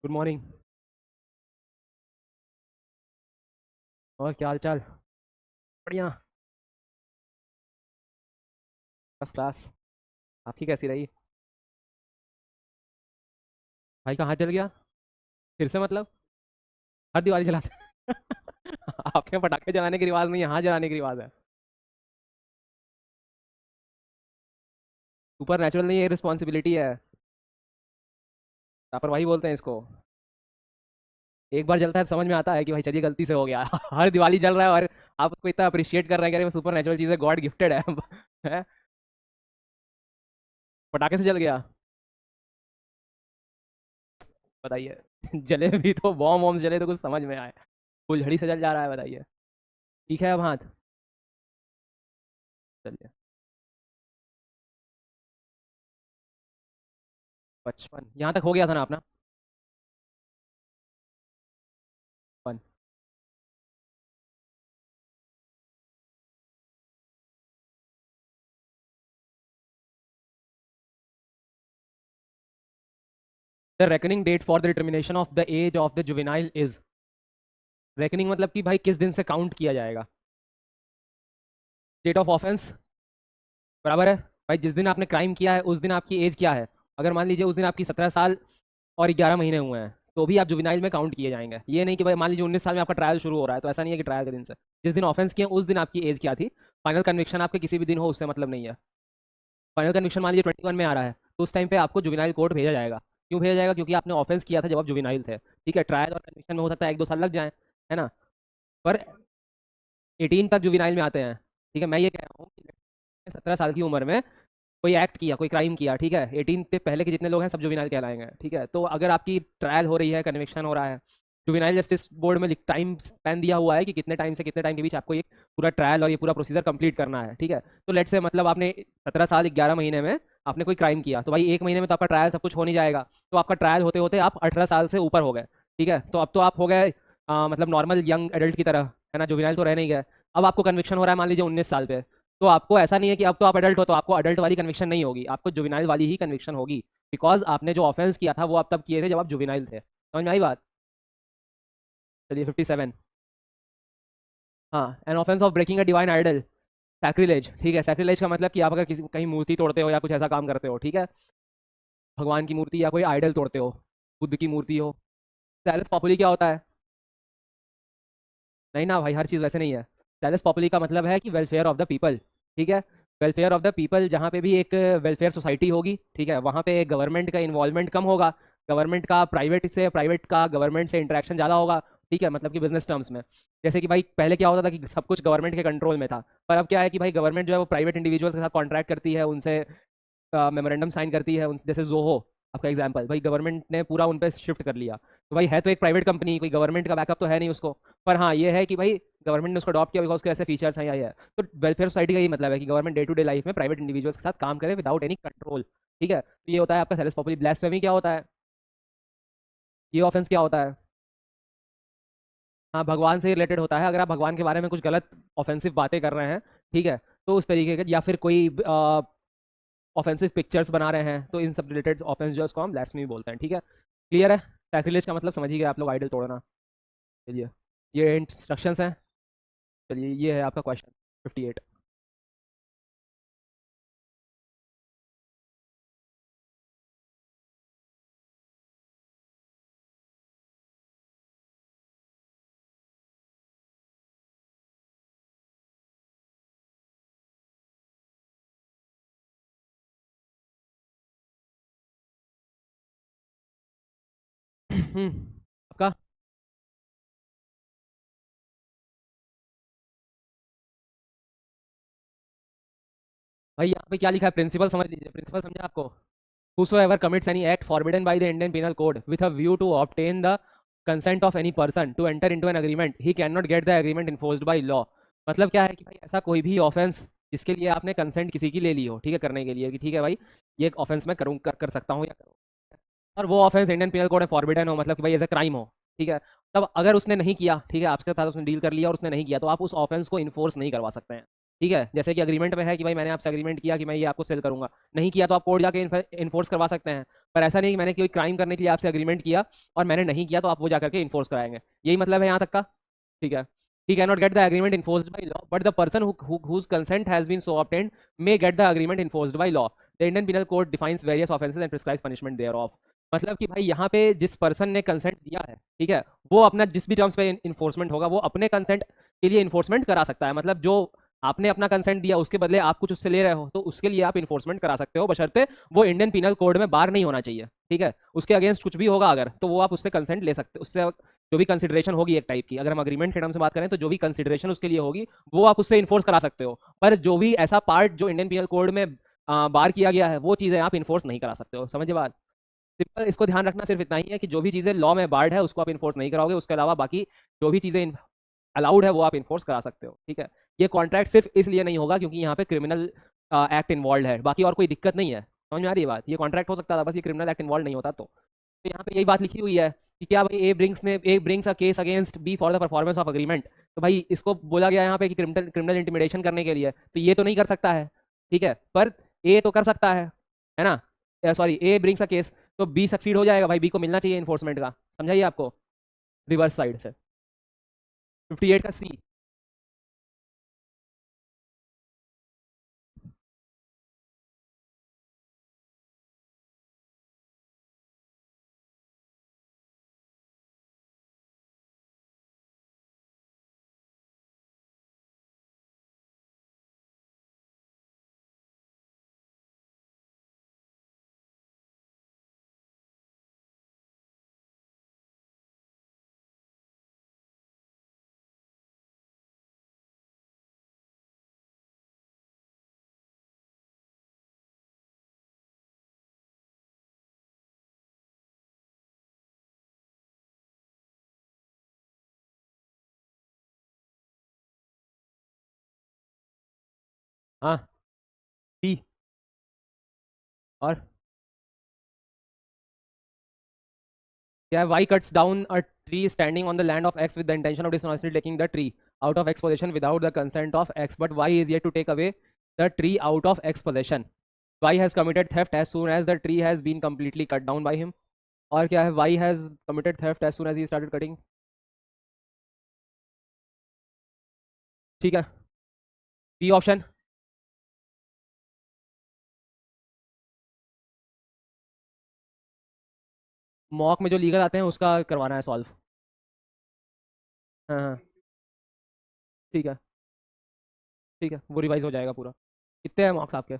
Good morning. और क्या हाल चाल? बढ़िया। First class. आपकी कैसी रही? भाई का हाथ जल गया? फिर से मतलब? हर दिवाली जलाते हैं? आपके यहाँ पटाखे जलाने की रिवाज नहीं है, हाथ जलाने की रिवाज है। सुपर नेचुरल नहीं है, रिस्पॉन्सिबिलिटी है। लापरवाही बोलते हैं इसको। एक बार जलता है तो समझ में आता है कि भाई चलिए गलती से हो गया। हर दिवाली जल रहा है और आप उसको इतना अप्रिशिएट कर रहे हैं कि अरे सुपर नेचुरल चीज़ है, गॉड गिफ्टेड है। हैं? पटाखे से जल गया? बताइए। जले भी तो बॉम्ब वॉम्ब जले तो कुछ समझ में आए? फुलझड़ी से जल जा रहा है, बताइए। ठीक है, अब हाथ। चलिए। 55 यहाँ तक हो गया था ना अपना? One. The reckoning date for the determination of the age of the juvenile is. Reckoning मतलब कि भाई किस दिन से काउंट किया जाएगा। डेट ऑफ ऑफेंस बराबर है। भाई जिस दिन आपने क्राइम किया है उस दिन आपकी एज क्या है? अगर मान लीजिए उस दिन आपकी 17 साल और 11 महीने हुए हैं तो भी आप जुवेनाइल में काउंट किए जाएंगे। ये नहीं कि भाई मान लीजिए 19 साल में आपका ट्रायल शुरू हो रहा है, तो ऐसा नहीं है कि ट्रायल के दिन से। जिस दिन ऑफेंस किया उस दिन आपकी एज क्या थी। फाइनल कन्विक्शन आपके किसी भी दिन हो उससे मतलब नहीं है। फाइनल कन्विक्शन मान लीजिए 21 में आ रहा है तो उस टाइम पे आपको जुवेनाइल कोर्ट भेजा जाएगा। क्यों भेजा जाएगा? क्योंकि आपने ऑफेंस किया था जब आप जुवेनाइल थे। ठीक है, ट्रायल और कन्विक्शन में हो सकता है 1-2 साल लग जाए, है ना? पर 18 तक जुवेनाइल में आते हैं। ठीक है, मैं ये कह रहा हूँ कि 17 साल की उम्र में कोई एक्ट किया, कोई क्राइम किया, ठीक है, 18 से पहले के जितने लोग हैं सब जुवेनाइल कहलाएंगे। ठीक है, तो अगर आपकी ट्रायल हो रही है, कन्विक्शन हो रहा है, जुवेनाइल जस्टिस बोर्ड में टाइम स्पैन दिया हुआ है कि कितने टाइम से कितने टाइम के बीच आपको ये पूरा ट्रायल और ये पूरा प्रोसीजर कंप्लीट करना है। ठीक है, तो लेट से मतलब आपने 17 साल 11 महीने में आपने कोई क्राइम किया तो भाई 1 महीने में तो आपका ट्रायल सब कुछ हो नहीं जाएगा। तो आपका ट्रायल होते होते आप 18 साल से ऊपर हो गए। ठीक है, तो अब तो आप हो गए मतलब नॉर्मल यंग एडल्ट की तरह, है ना? जुवेनाइल तो रह नहीं गए। अब आपको कन्विक्शन हो रहा है मान लीजिए 19 साल पे। तो आपको ऐसा नहीं है कि अब तो आप एडल्ट हो तो आपको एडल्ट वाली कन्विक्शन नहीं होगी, आपको जुवेनाइल वाली ही कन्विक्शन होगी। बिकॉज आपने जो ऑफेंस किया था वो आप तब किए थे जब आप जुवेनाइल थे। समझ में आई बात? चलिए 57। हाँ, an offence of breaking a divine idol, sacrilege. ठीक है, सैक्रिलेज का मतलब कि आप अगर किसी कहीं मूर्ति तोड़ते हो या कुछ ऐसा काम करते हो, ठीक है, भगवान की मूर्ति या कोई आइडल तोड़ते हो, बुद्ध की मूर्ति हो। सैलस पॉपुली क्या होता है? नहीं ना भाई, हर चीज़ वैसे नहीं है। सैलस पॉपुली का मतलब है कि वेलफेयर ऑफ द पीपल। ठीक है, वेलफेयर ऑफ द पीपल, जहाँ पे भी एक वेलफेयर सोसाइटी होगी, ठीक है, वहाँ पे गवर्नमेंट का इन्वॉल्वमेंट कम होगा। गवर्नमेंट का प्राइवेट का गवर्नमेंट से इंटरेक्शन ज़्यादा होगा। ठीक है, मतलब कि बिजनेस टर्म्स में। जैसे कि भाई पहले क्या होता था कि सब कुछ गवर्नमेंट के कंट्रोल में था। पर अब क्या है कि भाई गवर्नमेंट जो है वो प्राइवेट इंडिविजुअल्स के साथ कॉन्ट्रैक्ट करती है, उनसे मेमोरेंडम साइन करती है, उन जैसे जोहो आपका एग्जांपल, भाई गवर्नमेंट ने पूरा उन पर शिफ्ट कर लिया। तो भाई है तो एक प्राइवेट कंपनी, कोई गवर्नमेंट का बैकअप तो है नहीं उसको। पर हाँ ये है कि भाई गवर्नमेंट ने उसको अडॉप्ट किया बिकॉज उसके ऐसे फीचर्स हैं या ये है। तो वेलफेयर सोसाइटी का यही मतलब है कि government day to day life में प्राइवेट इंडिविजुअल्स के साथ काम करे विदाउट एनी कंट्रोल। ठीक है, तो ये होता है आपका सेलेस पॉपुली। ब्लास्फेमी क्या होता है? ये ऑफेंस क्या होता है? हाँ, भगवान से रिलेटेड होता है। अगर आप भगवान के बारे में कुछ गलत ऑफेंसिव बातें कर रहे हैं, ठीक है, तो उस तरीके के, या फिर कोई ऑफेंसिव पिक्चर्स बना रहे हैं, तो इन सब रिलेटेड ऑफेंस जो है उसको हम ब्लास्फेमी बोलते हैं। ठीक है, क्लियर है? सैक्रिलेज का मतलब समझ ही गए आप लोग, आइडल तोड़ना। चलिए, ये इंस्ट्रक्शंस हैं। चलिए, ये है आपका क्वेश्चन 58। आपका? भाई यहाँ पे क्या लिखा है? प्रिंसिपल समझ लीजिए, प्रिंसिपल समझे आपको? Whosoever commits any act forbidden by the Indian Penal Code with a view to obtain the consent of any person to enter into an agreement, he cannot get the agreement enforced by law। मतलब क्या है कि भाई ऐसा कोई भी offence जिसके लिए आपने कंसेंट किसी की ले ली हो, ठीक है, करने के लिए कि ठीक है भाई ये एक ऑफेंस मैं करूँ, कर सकता हूँ या करूँ, और वो ऑफेंस इंडियन पेनल कोड में फॉरबिडन हो, मतलब कि भाई ऐसा क्राइम हो, ठीक है, तब अगर उसने नहीं किया, ठीक है, आपके साथ उसने डील कर लिया और उसने नहीं किया, तो आप उस ऑफेंस को इन्फोर्स नहीं करवा सकते हैं। ठीक है, जैसे कि अग्रीमेंट में है कि भाई मैंने आपसे अग्रीमेंट किया कि मैं ये आपको सेल करूंगा, नहीं किया तो आप कोर्ट जाके इन्फोर्स करवा सकते हैं। पर ऐसा नहीं कि मैंने कोई क्राइम करने के लिए आपसे अग्रीमेंट किया और मैंने नहीं किया तो आप वो जाकर के इन्फोर्स कराएंगे, यही मतलब है यहाँ तक का। ठीक है, he cannot get the agreement enforced by law, but the person whose consent has been so obtained may get the agreement enforced by law. The Indian Penal Code defines various offences and prescribes punishment thereof. मतलब कि भाई यहाँ पे जिस person ने consent दिया है, ठीक है, वो अपना जिस भी टर्म्स पे इन्फोर्समेंट होगा वो अपने कंसेंट के लिए इन्फोर्समेंट करा सकता है। मतलब जो आपने अपना कंसेंट दिया उसके बदले आप कुछ उससे ले रहे हो तो उसके लिए आप इन्फोर्समेंट करा सकते हो, बशर्ते वो इंडियन पिनल कोड में बार नहीं होना चाहिए। ठीक है, उसके अगेंस्ट कुछ भी होगा अगर, तो वो आप उससे कंसेंट ले सकते, उससे जो भी कंसिडरेशन होगी एक टाइप की, अगर हम अग्रीमेंट के टर्म से बात करें तो जो भी कंसिडरेशन उसके लिए होगी वो आप उससे इन्फोर्स करा सकते हो। पर जो भी ऐसा पार्ट जो इंडियन पिनल कोड में बार किया गया है वो चीज़ें आप इन्फोर्स नहीं करा सकते हो। समझिए बात, सिंपल, इसको ध्यान रखना सिर्फ इतना ही है कि जो भी चीज़ें लॉ में बार्ड है उसको आप इन्फोर्स नहीं कराओगे, उसके अलावा बाकी जो भी चीज़ें अलाउड है वो आप इन्फोर्स करा सकते हो। ठीक है, ये कॉन्ट्रैक्ट सिर्फ इसलिए नहीं होगा क्योंकि यहाँ पे क्रिमिनल एक्ट इन्वॉल्व है, बाकी और कोई दिक्कत नहीं है। समझ में आ रही है बात, ये कॉन्ट्रैक्ट हो सकता था बस ये क्रिमिनल एक्ट इन्वॉल्व नहीं होता तो यहाँ पे यही बात लिखी हुई है कि क्या भाई A brings a case against B for the performance of agreement. तो भाई इसको बोला गया यहाँ पे कि क्रिमिनल क्रिमिनल इंटिमिडेशन करने के लिए, तो ये तो नहीं कर सकता है। ठीक है, पर ए तो कर सकता है ना, sorry, A brings a case, तो बी सक्सीड हो जाएगा, भाई बी को मिलना चाहिए इन्फोर्समेंट का। समझाइए आपको, रिवर्स साइड से 58 का सी। हाँ, टी। और क्या है, Y cuts down a tree standing on the land of X with the intention of dishonestly taking the tree out of X possession without the consent of X, but Y is yet to take away the tree out of X possession. Y has committed theft as soon as the tree has been completely cut down by him. और क्या है, Y has committed theft as soon as ही started cutting. ठीक है, B option. Mock में जो legal आते हैं उसका करवाना है सॉल्व। हाँ हाँ, ठीक है, ठीक है, वो रिवाइज हो जाएगा पूरा। कितने हैं मॉक्स आपके?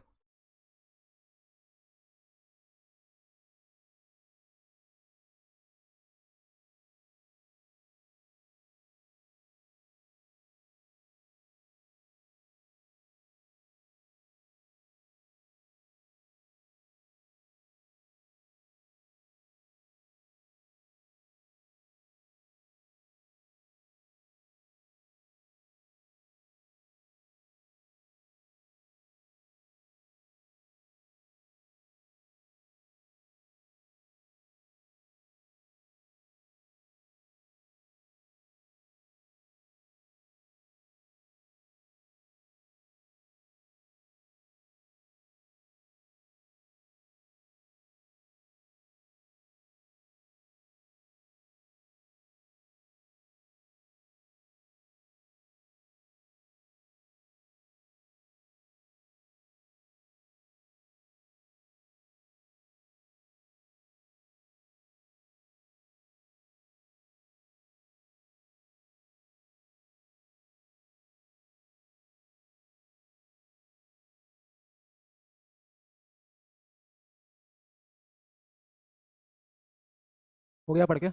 हो गया पढ़ के?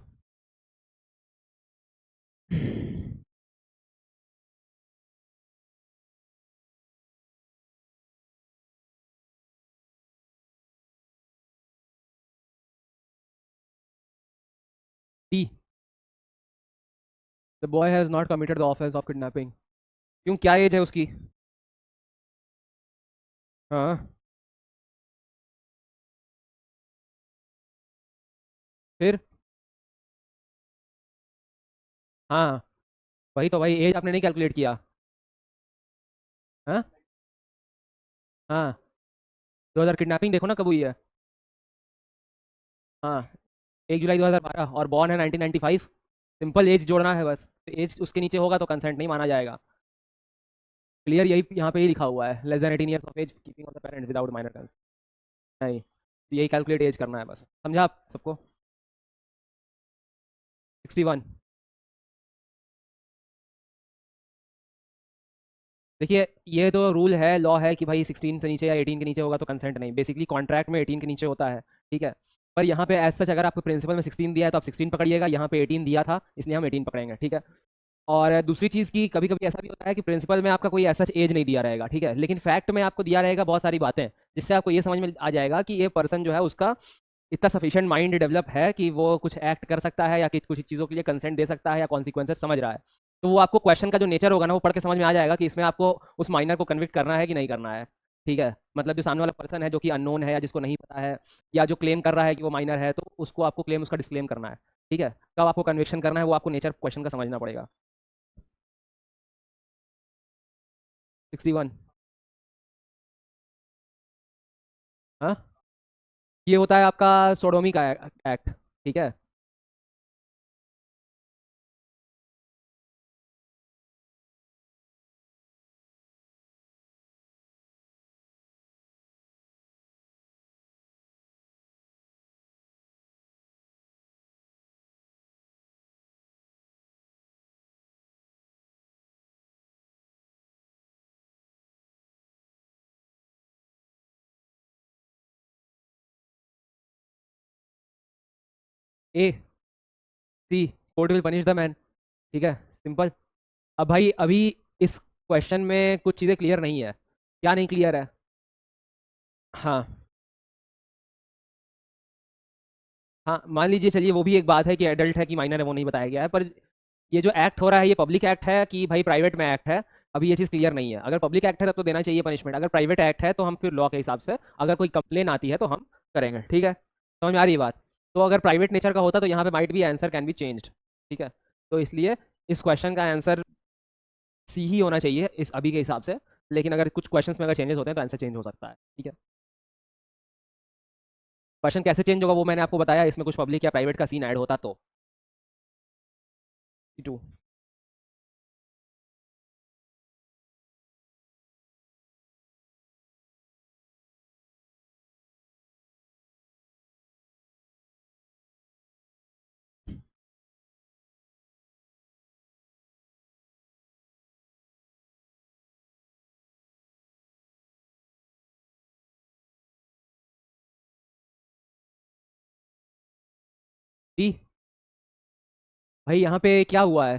D, the boy has not committed the offence of kidnapping. क्यों, क्या एज है उसकी? हाँ, फिर? हाँ, वही तो भाई, एज आपने नहीं कैलकुलेट किया। हाँ हाँ, 2000 किडनैपिंग देखो ना कब हुई है। हाँ, 1 जुलाई 2012 और बॉर्न है 1995। सिंपल एज जोड़ना है बस, एज उसके नीचे होगा तो कंसेंट नहीं माना जाएगा। क्लियर, यही यहाँ पे ही लिखा हुआ है, less than 18 years of age keeping of the parents without minor consent. नहीं, तो यही कैलकुलेट एज करना है बस, समझा आप सबको? 61। देखिए, ये तो रूल है, लॉ है कि भाई 16 से नीचे या 18 के नीचे होगा तो कंसेंट नहीं, बेसिकली कॉन्ट्रैक्ट में 18 के नीचे होता है। ठीक है, पर यहाँ पे एज सच अगर आपको प्रिंसिपल में 16 दिया है तो आप 16 पकड़िएगा, यहाँ पे 18 दिया था इसलिए हम 18 पकड़ेंगे। ठीक है, और दूसरी चीज़ की कभी कभी ऐसा भी होता है कि प्रिंसिपल में आपका कोई ऐसा एज नहीं दिया रहेगा, ठीक है, लेकिन फैक्ट में आपको दिया रहेगा बहुत सारी बातें, जिससे आपको ये समझ में आ जाएगा कि ये पर्सन जो है उसका इतना सफिशिएंट माइंड डेवलप है कि वो कुछ एक्ट कर सकता है या कि कुछ चीज़ों के लिए कंसेंट दे सकता है या कॉन्सिक्वेंसेस समझ रहा है। तो वो आपको क्वेश्चन का जो नेचर होगा ना वो पढ़ के समझ में आ जाएगा कि इसमें आपको उस माइनर को कन्विक्ट करना है कि नहीं करना है। ठीक है, मतलब जो सामने वाला पर्सन है जो कि अननोन है या जिसको नहीं पता है, या जो क्लेम कर रहा है कि वो माइनर है, तो उसको आपको क्लेम उसका डिस्क्लेम करना है। ठीक है, कब आपको कन्विक्शन करना है वो आपको नेचर क्वेश्चन का समझना पड़ेगा। 61। हाँ, ये होता है आपका सोडोमी का एक्ट। ठीक है, A C, court will punish the man. ठीक है, सिंपल। अब भाई अभी इस क्वेश्चन में कुछ चीज़ें क्लियर नहीं है। क्या नहीं क्लियर है? हाँ हाँ, मान लीजिए, चलिए वो भी एक बात है कि एडल्ट है कि माइनर है वो नहीं बताया गया है, पर ये जो एक्ट हो रहा है ये पब्लिक एक्ट है कि भाई प्राइवेट में एक्ट है, अभी ये चीज़ क्लियर नहीं है। अगर पब्लिक एक्ट है तब तो देना चाहिए पनिशमेंट, अगर प्राइवेट एक्ट है तो हम फिर लॉ के हिसाब से अगर कोई कंप्लेन आती है तो हम करेंगे। ठीक है, समझ में आ रही है बात? तो अगर प्राइवेट नेचर का होता तो यहाँ पे माइट भी आंसर कैन बी चेंज्ड। ठीक है, तो इसलिए इस क्वेश्चन का आंसर सी ही होना चाहिए इस अभी के हिसाब से, लेकिन अगर कुछ क्वेश्चंस में अगर चेंजेस होते हैं तो आंसर चेंज हो सकता है। ठीक है, क्वेश्चन कैसे चेंज होगा वो मैंने आपको बताया, इसमें कुछ पब्लिक या प्राइवेट का सीन ऐड होता तो। Two, D. भाई यहाँ पे क्या हुआ है,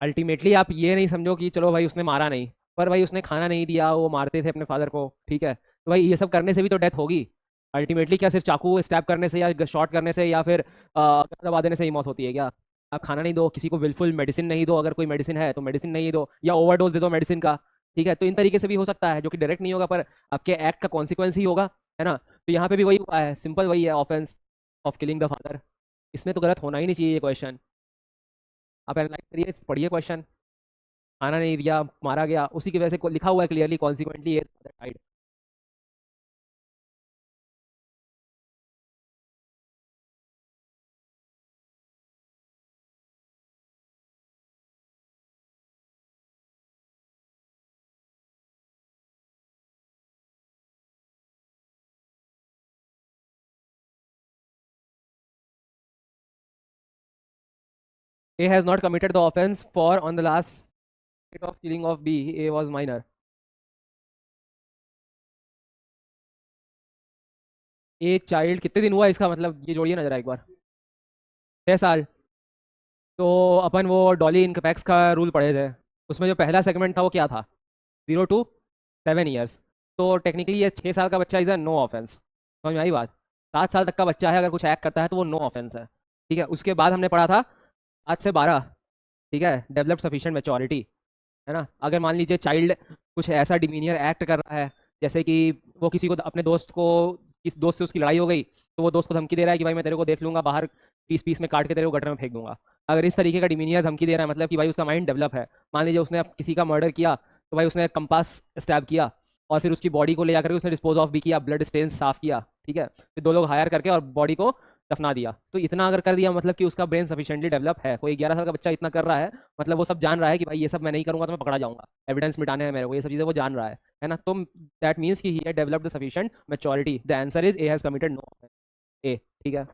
अल्टीमेटली आप ये नहीं समझो कि चलो भाई उसने मारा नहीं, पर भाई उसने खाना नहीं दिया, वो मारते थे अपने फादर को। ठीक है, तो भाई ये सब करने से भी तो डेथ होगी। अल्टीमेटली क्या सिर्फ चाकू स्टैब करने से या शॉट करने से या फिर दबा देने से ही मौत होती है क्या? आप खाना नहीं दो किसी को, विलफुल मेडिसिन नहीं दो, अगर कोई मेडिसिन है तो मेडिसिन नहीं दो, या ओवरडोज दे दो मेडिसिन का। ठीक है, तो इन तरीके से भी हो सकता है जो कि डायरेक्ट नहीं होगा पर आपके एक्ट का कॉन्सिक्वेंस ही होगा, है ना? तो यहाँ पे भी वही हुआ है, सिंपल वही है, offence of killing the father. इसमें तो गलत होना ही नहीं चाहिए ये क्वेश्चन। आप एनालाइज करिए, पढ़िए क्वेश्चन। खाना नहीं दिया, मारा गया, उसी की वजह से लिखा हुआ है clearly, consequently died. A has not committed the offense for on the last date of killing of B, A was minor. A child कितने दिन हुआ इसका मतलब, ये जोड़िए ना जरा एक बार। 6 साल। तो अपन वो डॉली इनकपैक्स का रूल पढ़े थे, उसमें जो पहला सेगमेंट था वो क्या था? 0 to 7 years। तो टेक्निकली ये 6 साल का बच्चा इज अ नो ऑफेंस। समझ में आई बात? 7 साल तक का बच्चा है अगर कुछ एक्ट करता है तो वो नो ऑफेंस है। ठीक है, उसके बाद हमने पढ़ा था 8 से 12। ठीक है, डेवलप सफिशिएंट मेच्योरिटी, है ना? अगर मान लीजिए चाइल्ड कुछ ऐसा डिमीनियर एक्ट कर रहा है, जैसे कि वो किसी को, अपने दोस्त को, किस दोस्त से उसकी लड़ाई हो गई तो वो दोस्त को धमकी दे रहा है कि भाई मैं तेरे को देख लूंगा, बाहर पीस पीस में काट के तेरे को गटर में फेंक दूंगा। अगर इस तरीके का डिमीनियर धमकी दे रहा है मतलब कि भाई उसका माइंड डेवलप है। मान लीजिए उसने किसी का मर्डर किया तो भाई उसने कंपास स्टैब किया और फिर उसकी बॉडी को ले जाकर के उसने डिस्पोज ऑफ भी किया, ब्लड स्टेन साफ किया, ठीक है, फिर दो लोग हायर करके और बॉडी को दफना दिया। तो इतना अगर कर दिया मतलब कि उसका ब्रेन सफिशिएंटली डेवलप है। कोई 11 साल का बच्चा इतना कर रहा है, मतलब वो सब जान रहा है कि भाई ये सब मैं नहीं करूंगा तो मैं पकड़ा जाऊंगा, एविडेंस मिटाने हैं मेरे को, ये सब चीजें वो जान रहा है ना। तो दैट मीन्स कि he had developed sufficient maturity. The answer is A has committed no. A, ठीक है।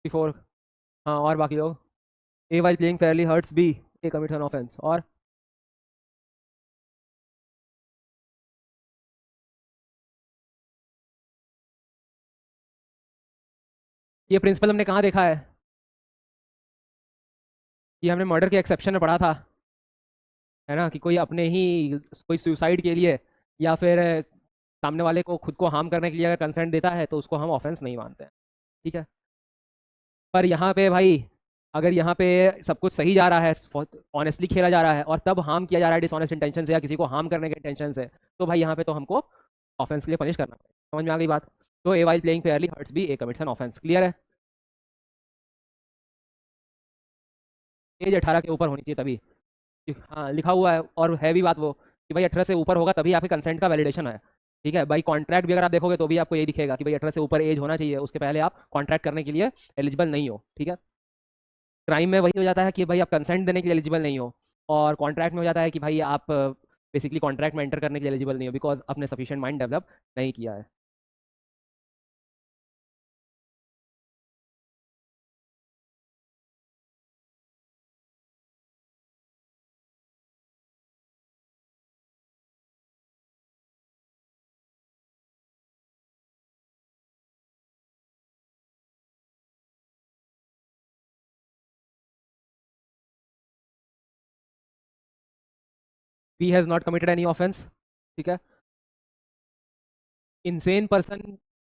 बिफोर। हाँ, और बाकी लोग। A while playing fairly hurts B, A commit an offence. और ये प्रिंसिपल हमने कहाँ देखा ये हमने मर्डर के एक्सेप्शन में पढ़ा था, है ना, कि कोई अपने ही कोई सुसाइड के लिए या फिर सामने वाले को खुद को हार्म करने के लिए अगर कंसेंट देता है तो उसको हम ऑफेंस नहीं मानते हैं, ठीक है। पर यहाँ पे भाई, अगर यहाँ पे सब कुछ सही जा रहा है, ऑनेस्टली खेला जा रहा है और तब हार्म किया जा रहा है डिसऑनेस्ट इंटेंशन से या किसी को हार्म करने के इंटेंशन से, तो भाई यहाँ पे तो हमको ऑफेंस के लिए पनिश करना पड़ेगा। समझ में आ गई बात? तो A while playing fairly hurts B, A commits an offence. Clear है? एज 18 के ऊपर होनी चाहिए तभी। हाँ, लिखा हुआ है और है भी बात वो कि भाई 18 से ऊपर होगा तभी आपके कंसेंट का वैलिडेशन है, ठीक है भाई। कॉन्ट्रैक्ट भी अगर आप देखोगे तो भी आपको यही दिखेगा कि भाई 18 से ऊपर एज होना चाहिए, उसके पहले आप कॉन्ट्रैक्ट करने के लिए एलिजिबल नहीं हो, ठीक है। क्राइम में वही हो जाता है कि भाई आप कंसेंट देने के लिए एलिजिबल नहीं हो, और कॉन्ट्रैक्ट में हो जाता है कि भाई आप बेसिकली कॉन्ट्रैक्ट में एंटर करने के लिए एलिजिबल नहीं हो बिकॉज आपने सफिशिएंट माइंड डेवलप नहीं किया है। B has not committed any offence, ठीक है। इंसेन पर्सन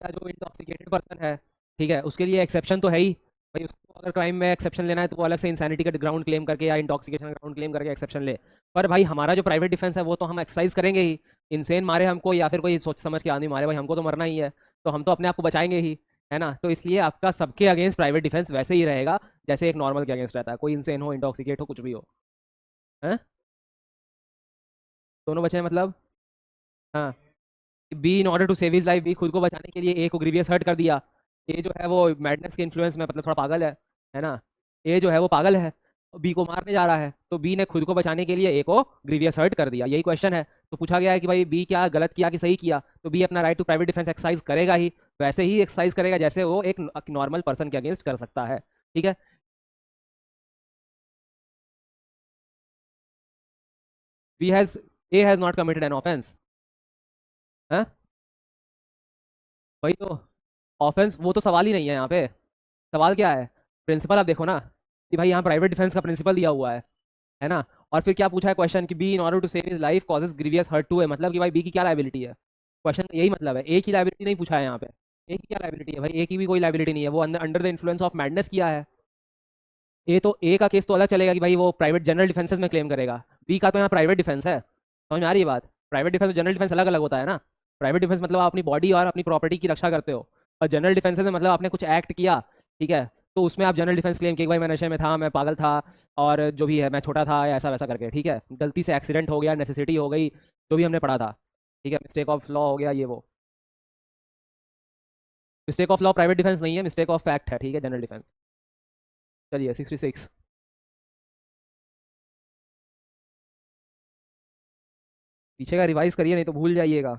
या जो इंटॉक्सिकेटेड पर्सन है, ठीक है, उसके लिए एक्सेप्शन तो है ही। भाई उसको अगर क्राइम में एक्सेप्शन लेना है तो वो अलग से इंसैनिटी का ग्राउंड क्लेम करके या इंटॉक्सिकेशन का ग्राउंड क्लेम करके एक्सेप्शन ले। पर भाई हमारा जो प्राइवेट डिफेंस है वो तो हम एक्सरसाइज करेंगे ही। इंसेन मारे हमको या फिर कोई सोच समझ के आदमी मारे, भाई हमको तो मरना ही है, तो हम तो अपने आप को बचाएंगे ही, है ना। तो इसलिए आपका सबके अगेंस्ट प्राइवेट डिफेंस वैसे ही रहेगा जैसे एक नॉर्मल के अगेंस्ट रहता है, कोई इंसेन हो, इंटॉक्सिकेट हो, कुछ भी हो, है। दोनों बचे हैं मतलब। हाँ, B in order to save his life, B खुद को बचाने के लिए ए को ग्रीवियस हर्ट कर दिया। ए जो है वो मैडनेस के इन्फ्लुएंस में मतलब थोड़ा पागल है ना। ए जो है वो पागल है, बी को मारने जा रहा है, तो बी ने खुद को बचाने के लिए ए को ग्रीवियस हर्ट कर दिया, यही क्वेश्चन है। तो पूछा गया है कि भाई बी क्या गलत किया कि सही किया, तो बी अपना right to private defence exercise करेगा ही, वैसे ही एक्सरसाइज करेगा जैसे वो एक नॉर्मल पर्सन के अगेंस्ट कर सकता है, ठीक है। B has A has not committed an offence, है। वही तो, ऑफेंस वो तो सवाल ही नहीं है यहाँ पे। सवाल क्या है? प्रिंसिपल आप देखो ना, कि भाई यहाँ प्राइवेट डिफेंस का प्रिंसिपल दिया हुआ है ना। और फिर क्या पूछा है क्वेश्चन कि B in order to save his life causes grievous hurt to है, मतलब कि भाई बी की क्या लाइबिलिटी है। क्वेश्चन का यही मतलब है, ए की लाइबिलिटी नहीं पूछा है यहाँ पे। ए की क्या लाइबिलिटी है भाई? ए की भी कोई लाइबिलिटी नहीं है, वो अंदर under the influence of madness किया है। ए तो ए का केस तो अलग चलेगा कि भाई वो प्राइवेट जनरल डिफेंसेस में क्लेम करेगा। बी का तो यहाँ प्राइवेट डिफेंस है, समझ में आ रही है बात? प्राइवेट डिफेंस और जनरल डिफेंस अलग अलग होता है ना। प्राइवेट डिफेंस मतलब आप अपनी बॉडी और अपनी प्रॉपर्टी की रक्षा करते हो, और जनरल डिफेंसेस में मतलब आपने कुछ एक्ट किया, ठीक है, तो उसमें आप जनरल डिफेंस क्लेम किए कि भाई मैं नशे में था, मैं पागल था, और जो भी है मैं छोटा था या ऐसा वैसा करके, ठीक है, गलती से एक्सीडेंट हो गया, नेसेसिटी हो गई, जो भी हमने पढ़ा था, ठीक है, मिस्टेक ऑफ लॉ हो गया ये वो। Mistake of law private defence नहीं है, मिस्टेक ऑफ फैक्ट है, ठीक है, जनरल डिफेंस। चलिए 66। पीछे का रिवाइज करिए नहीं तो भूल जाइएगा।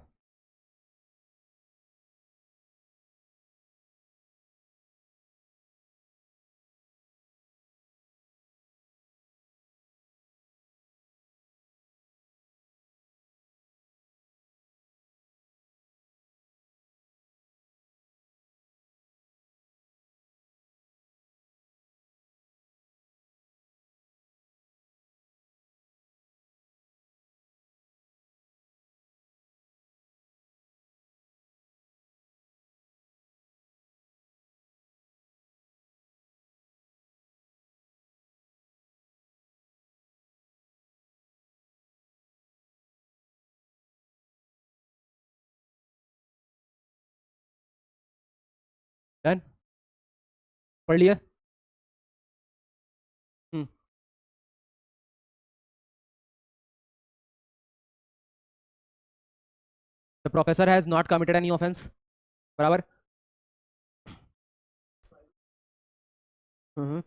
डन, पढ़ लिए। Hmm. The professor has not committed any offence. बराबर। हम्म।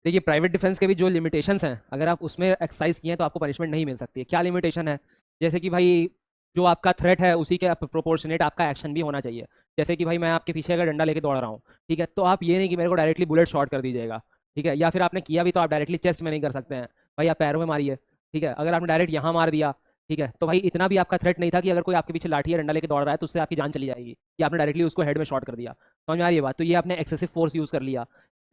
देखिए प्राइवेट डिफेंस के भी जो लिमिटेशंस हैं, अगर आप उसमें एक्सरसाइज किए हैं तो आपको पनिशमेंट नहीं मिल सकती है। क्या लिमिटेशन है? जैसे कि भाई जो आपका थ्रेट है उसी के प्रोपोर्शनेट आपका एक्शन भी होना चाहिए। जैसे कि भाई मैं आपके पीछे अगर डंडा लेके दौड़ रहा हूँ, ठीक है, तो आप ये नहीं कि मेरे को डायरेक्टली बुलेट शॉट कर दीजिएगा। ठीक है, या फिर आपने किया भी तो आप डायरेक्टली चेस्ट में नहीं कर सकते हैं, भाई आप पैरों में मारिए। ठीक है, अगर आपने डायरेक्ट यहाँ मार दिया, ठीक है, तो भाई इतना भी आपका थ्रेट नहीं था कि अगर कोई आपके पीछे लाठी या डंडा लेके दौड़ रहा है तो उससे आपकी जान चली जाएगी, कि आपने डायरेक्टली उसको हेड में शॉट कर दिया। समझ में आ रही है बात? तो ये आपने एक्सेसिव फोर्स यूज कर लिया।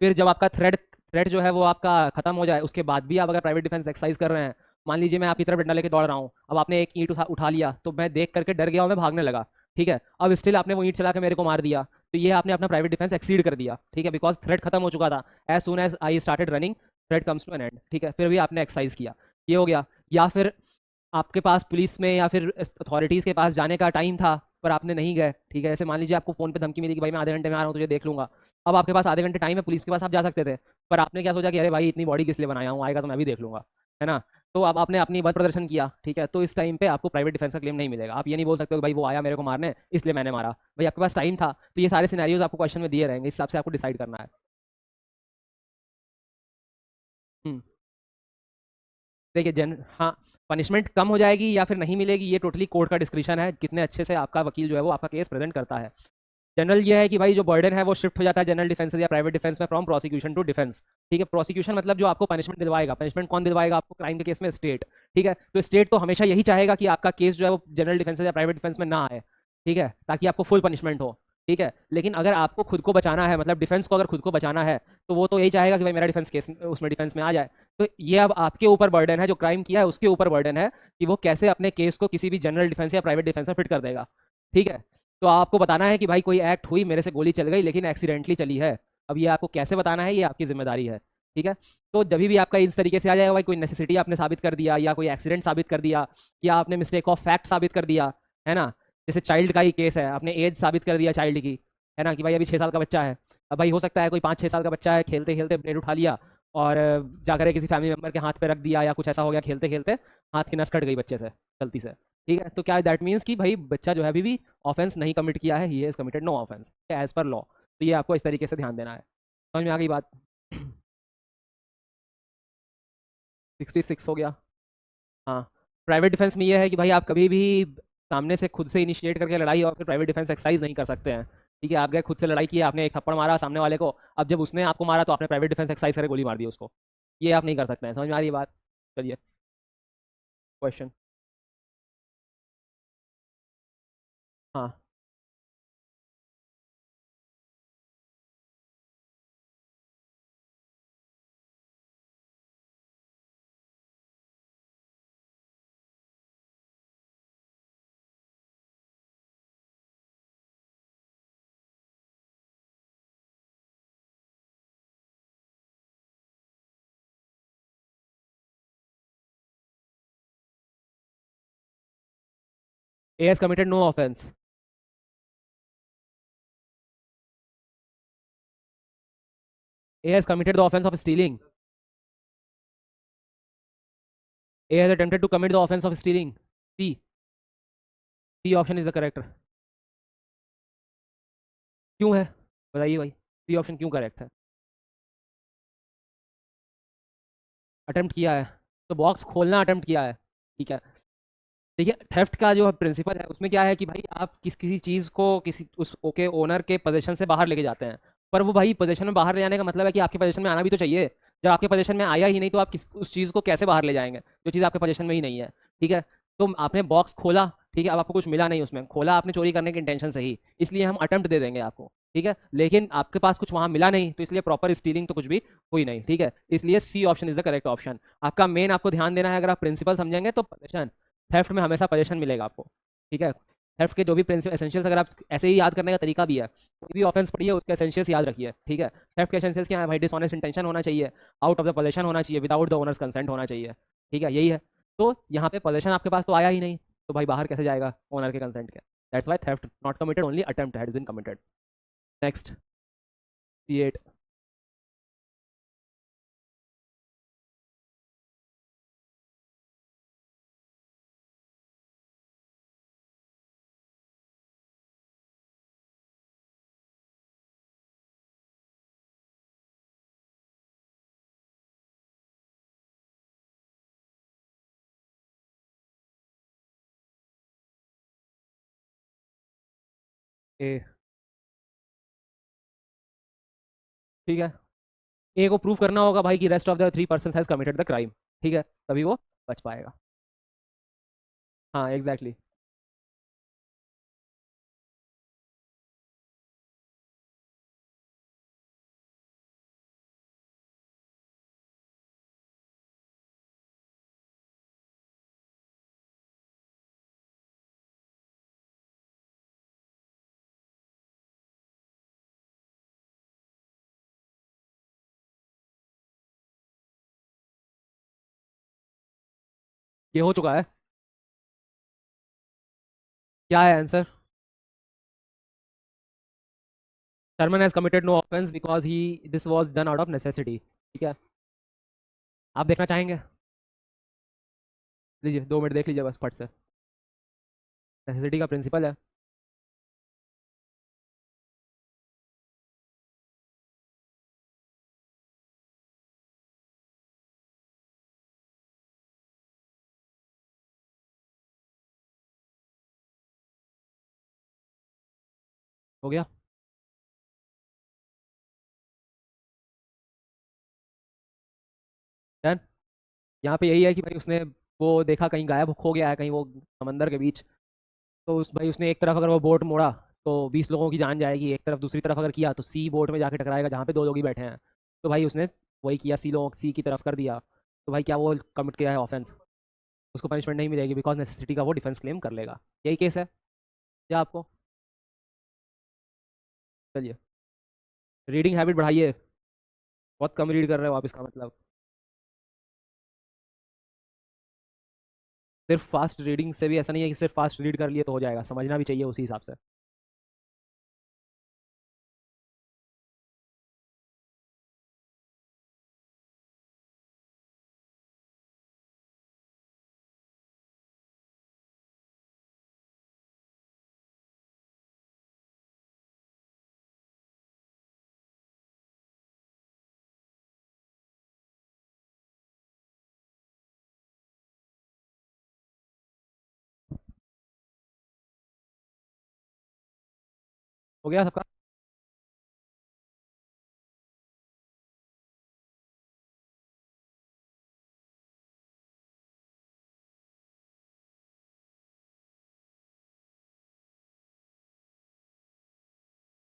फिर जब आपका थ्रेट जो है वो आपका खत्म हो जाए, उसके बाद भी आप अगर प्राइवेट डिफेंस एक्सरसाइज कर रहे हैं, मान लीजिए मैं आपकी तरफ डंडा लेके दौड़ रहा हूँ, अब आपने एक ईंट उठा लिया तो मैं देख करके डर गया और मैं भागने लगा। ठीक है, अब स्टिल आपने वो ईंट चला के मेरे को मार दिया, तो ये आपने अपना प्राइवेट डिफेंस एक्सीड कर दिया। ठीक है, बिकॉज थ्रेट खत्म हो चुका था। As soon as I started running, threat comes to an end. ठीक है, फिर भी आपने एक्सरसाइज किया, ये हो गया। या फिर आपके पास पुलिस में या फिर अथॉरिटीज़ के पास जाने का टाइम था पर आपने नहीं गए। ठीक है, जैसे मान लीजिए आपको फ़ोन पे धमकी मिली कि भाई मैं आधे घंटे में आ रहा हूँ, तुझे देख लूंगा। अब आपके पास आधे घंटे टाइम है, पुलिस के पास आप जा सकते थे, पर आपने क्या सोचा कि अरे भाई इतनी बॉडी किस लिए बनाया हूँ, आएगा तो मैं भी देख लूंगा, है ना। तो अब आपने अपनी बल प्रदर्शन किया, ठीक है, तो इस टाइम पे आपको प्राइवेट डिफेंस का क्लेम नहीं मिलेगा। आप ये नहीं बोल सकते हो कि भाई वो आया मेरे को मारने इसलिए मैंने मारा। भाई आपके पास टाइम था, तो ये सारे सिनेरियोज आपको क्वेश्चन में दिए रहेंगे, इस हिसाब से आपको डिसाइड करना है। हम्म। देखिए जन हाँ, पनिशमेंट कम हो जाएगी या फिर नहीं मिलेगी, ये टोटली कोर्ट का डिस्क्रिप्शन है, कितने अच्छे से आपका वकील जो है वो आपका केस प्रेजेंट करता है। जनरल ये है कि भाई जो बर्डन है वो शिफ्ट हो जाता है जनरल डिफेंस या प्राइवेट डिफेंस में, फ्रॉम प्रोसिक्यूशन टू डिफेंस। ठीक है, प्रोसिक्यूशन मतलब जो आपको पनिशमेंट दिलवाएगा। पनिशमेंट कौन दिलवाएगा आपको क्राइम के केस में? स्टेट। ठीक है, तो स्टेट तो हमेशा यही चाहेगा कि आपका केस जो है वो जनरल डिफेंस या प्राइवेट डिफेंस में ना आए। ठीक है, ताकि आपको फुल पनिशमेंट हो। ठीक है, लेकिन अगर आपको खुद को बचाना है, मतलब डिफेंस को अगर खुद को बचाना है, तो वो तो यही चाहेगा कि भाई मेरा डिफेंस केस उसमें डिफेंस में आ जाए। तो ये अब आपके ऊपर बर्डन है, जो क्राइम किया है उसके ऊपर बर्डन है कि वो कैसे अपने केस को किसी भी जनरल डिफेंस या प्राइवेट डिफेंस में फिट कर देगा। ठीक है, तो आपको बताना है कि भाई कोई एक्ट हुई, मेरे से गोली चल गई लेकिन एक्सीडेंटली चली है। अब ये आपको कैसे बताना है, ये आपकी जिम्मेदारी है। ठीक है, तो जब भी आपका इस तरीके से आ जाएगा, भाई कोई नेसेसिटी आपने साबित कर दिया, या कोई एक्सीडेंट साबित कर दिया, या आपने मिस्टेक ऑफ फैक्ट साबित कर दिया, है ना। जैसे चाइल्ड का ही केस है, आपने एज साबित कर दिया चाइल्ड की, है ना, कि भाई अभी 6 साल का बच्चा है। अब भाई हो सकता है कोई 5-6 साल का बच्चा है, खेलते खेलते ब्लेड उठा लिया और जाकर किसी फैमिली मेम्बर के हाथ पे रख दिया, या कुछ ऐसा हो गया खेलते खेलते, हाथ की नस कट गई बच्चे से गलती से। ठीक है, तो क्या दैट मीन्स कि भाई बच्चा जो है अभी भी ऑफेंस नहीं कमिट किया है, he has committed no offence as per law. तो ये आपको इस तरीके से ध्यान देना है। समझ में आ गई बात? 66 हो गया। हाँ, प्राइवेट डिफेंस में ये है कि भाई आप कभी भी सामने से खुद से इनिशिएट करके लड़ाई और फिर प्राइवेट डिफेंस एक्सरसाइज नहीं कर सकते हैं। ठीक है, आप गए खुद से लड़ाई की, आपने एक थप्पड़ मारा सामने वाले को, अब जब उसने आपको मारा तो आपने प्राइवेट डिफेंस एक्सरसाइज करके गोली मार दी उसको। ये आप नहीं कर सकते हैं। समझ में आ रही है बात? चलिए, क्वेश्चन। हाँ। A has committed no offence. A has committed the offence of stealing. A has attempted to commit the offence of stealing. C, C option is the correct. क्यों है? बताइए भाई, सी ऑप्शन क्यों करेक्ट है? Attempt किया है, तो box खोलना अटेम्प्ट किया है। ठीक है, देखिए थेफ्ट का जो प्रिंसिपल है उसमें क्या है कि भाई आप किसी चीज़ को किसी उस ओके ओनर के पोजीशन से बाहर लेके जाते हैं, पर वो भाई पोजीशन में बाहर ले जाने का मतलब है कि आपके पोजीशन में आना भी तो चाहिए। जब आपके पोजीशन में आया ही नहीं तो आप उस चीज़ को कैसे बाहर ले जाएंगे जो चीज़ आपके पोजीशन में ही नहीं है। ठीक है, तो आपने बॉक्स खोला, ठीक है, अब आपको कुछ मिला नहीं उसमें, खोला आपने चोरी करने के इंटेंशन से ही, इसलिए हम अटेम्प्ट दे देंगे आपको। ठीक है, लेकिन आपके पास कुछ वहां मिला नहीं, तो इसलिए प्रॉपर स्टीलिंग तो कुछ भी हुई नहीं। ठीक है, इसलिए C option is the correct option. आपका मेन आपको ध्यान देना है, अगर आप प्रिंसिपल समझेंगे तो पोजीशन, थेफ्ट में हमेशा पोजीशन मिलेगा आपको। ठीक है, थेफ्ट के जो भी प्रिंसिपल एसेंशियल्स, अगर आप ऐसे ही याद करने का तरीका भी है, कोई भी ऑफेंस पड़ी है उसके एसेंशियल्स याद रखिए। ठीक है, थेफ्ट के एसेंशियल्स क्या है भाई? डिसऑनेस्ट इंटेंशन होना चाहिए, आउट ऑफ द पोजीशन होना चाहिए, विदाउट द ओनर्स कंसेंट होना चाहिए। ठीक है, यही है। तो यहाँ पे पोजीशन आपके पास तो आया ही नहीं, तो भाई बाहर कैसे जाएगा ओनर के कंसेंट के? That's why theft not committed, only attempt had been committed. Next, C8. A, ठीक है. ए को प्रूव करना होगा भाई कि rest of the 3 person has committed the crime. ठीक है, तभी वो बच पाएगा. हाँ एग्जैक्टली exactly. ये हो चुका है. क्या है answer? Sherman has committed no offence because he this was done out of necessity. ठीक है, आप देखना चाहेंगे? लीजिए 2 मिनट देख लीजिए बस फट से. नेसेसिटी का प्रिंसिपल है. हो गया. डन. यहाँ पे यही है कि भाई उसने वो देखा कहीं गायब खो गया है कहीं वो समंदर के बीच. तो उस भाई उसने एक तरफ अगर वो बोट मोड़ा तो 20 लोगों की जान जाएगी. एक तरफ दूसरी तरफ अगर किया तो सी बोट में जाके टकराएगा जहाँ पे 2 लोग ही बैठे हैं. तो भाई उसने वही किया, सी लोगों सी की तरफ कर दिया. तो भाई क्या वो कमिट किया है ऑफेंस? उसको पनिशमेंट नहीं मिलेगी बिकॉज नेसेसिटी का वो डिफेंस क्लेम कर लेगा. यही केस है क्या आपको? चलिए, रीडिंग हैबिट बढ़ाइए. बहुत कम रीड कर रहे हो आप, इसका मतलब. सिर्फ फास्ट रीडिंग से भी ऐसा नहीं है कि सिर्फ फास्ट रीड कर लिए तो हो जाएगा, समझना भी चाहिए उसी हिसाब से. हो गया सबका?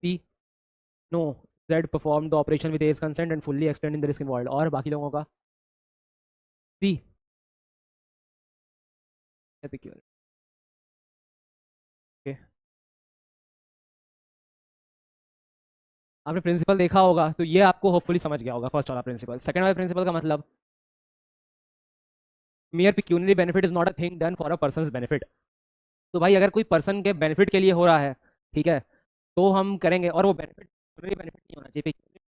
C. No. Z perform the operation with as consent and fully extend in the risk involve. और बाकी लोगों का? सी. एपिक्यूर. ओके. आपने प्रिंसिपल देखा होगा तो ये आपको होपफुली समझ गया होगा. फर्स्ट वाला प्रिंसिपल. सेकंड वाला प्रिंसिपल का मतलब, मियर pecuniary benefit is not a thing done for a person benefit. तो भाई अगर कोई पर्सन के बेनिफिट के लिए हो रहा है, ठीक है, तो हम करेंगे. और वो बेनिफिट बेनिफिट नहीं होना चाहिए,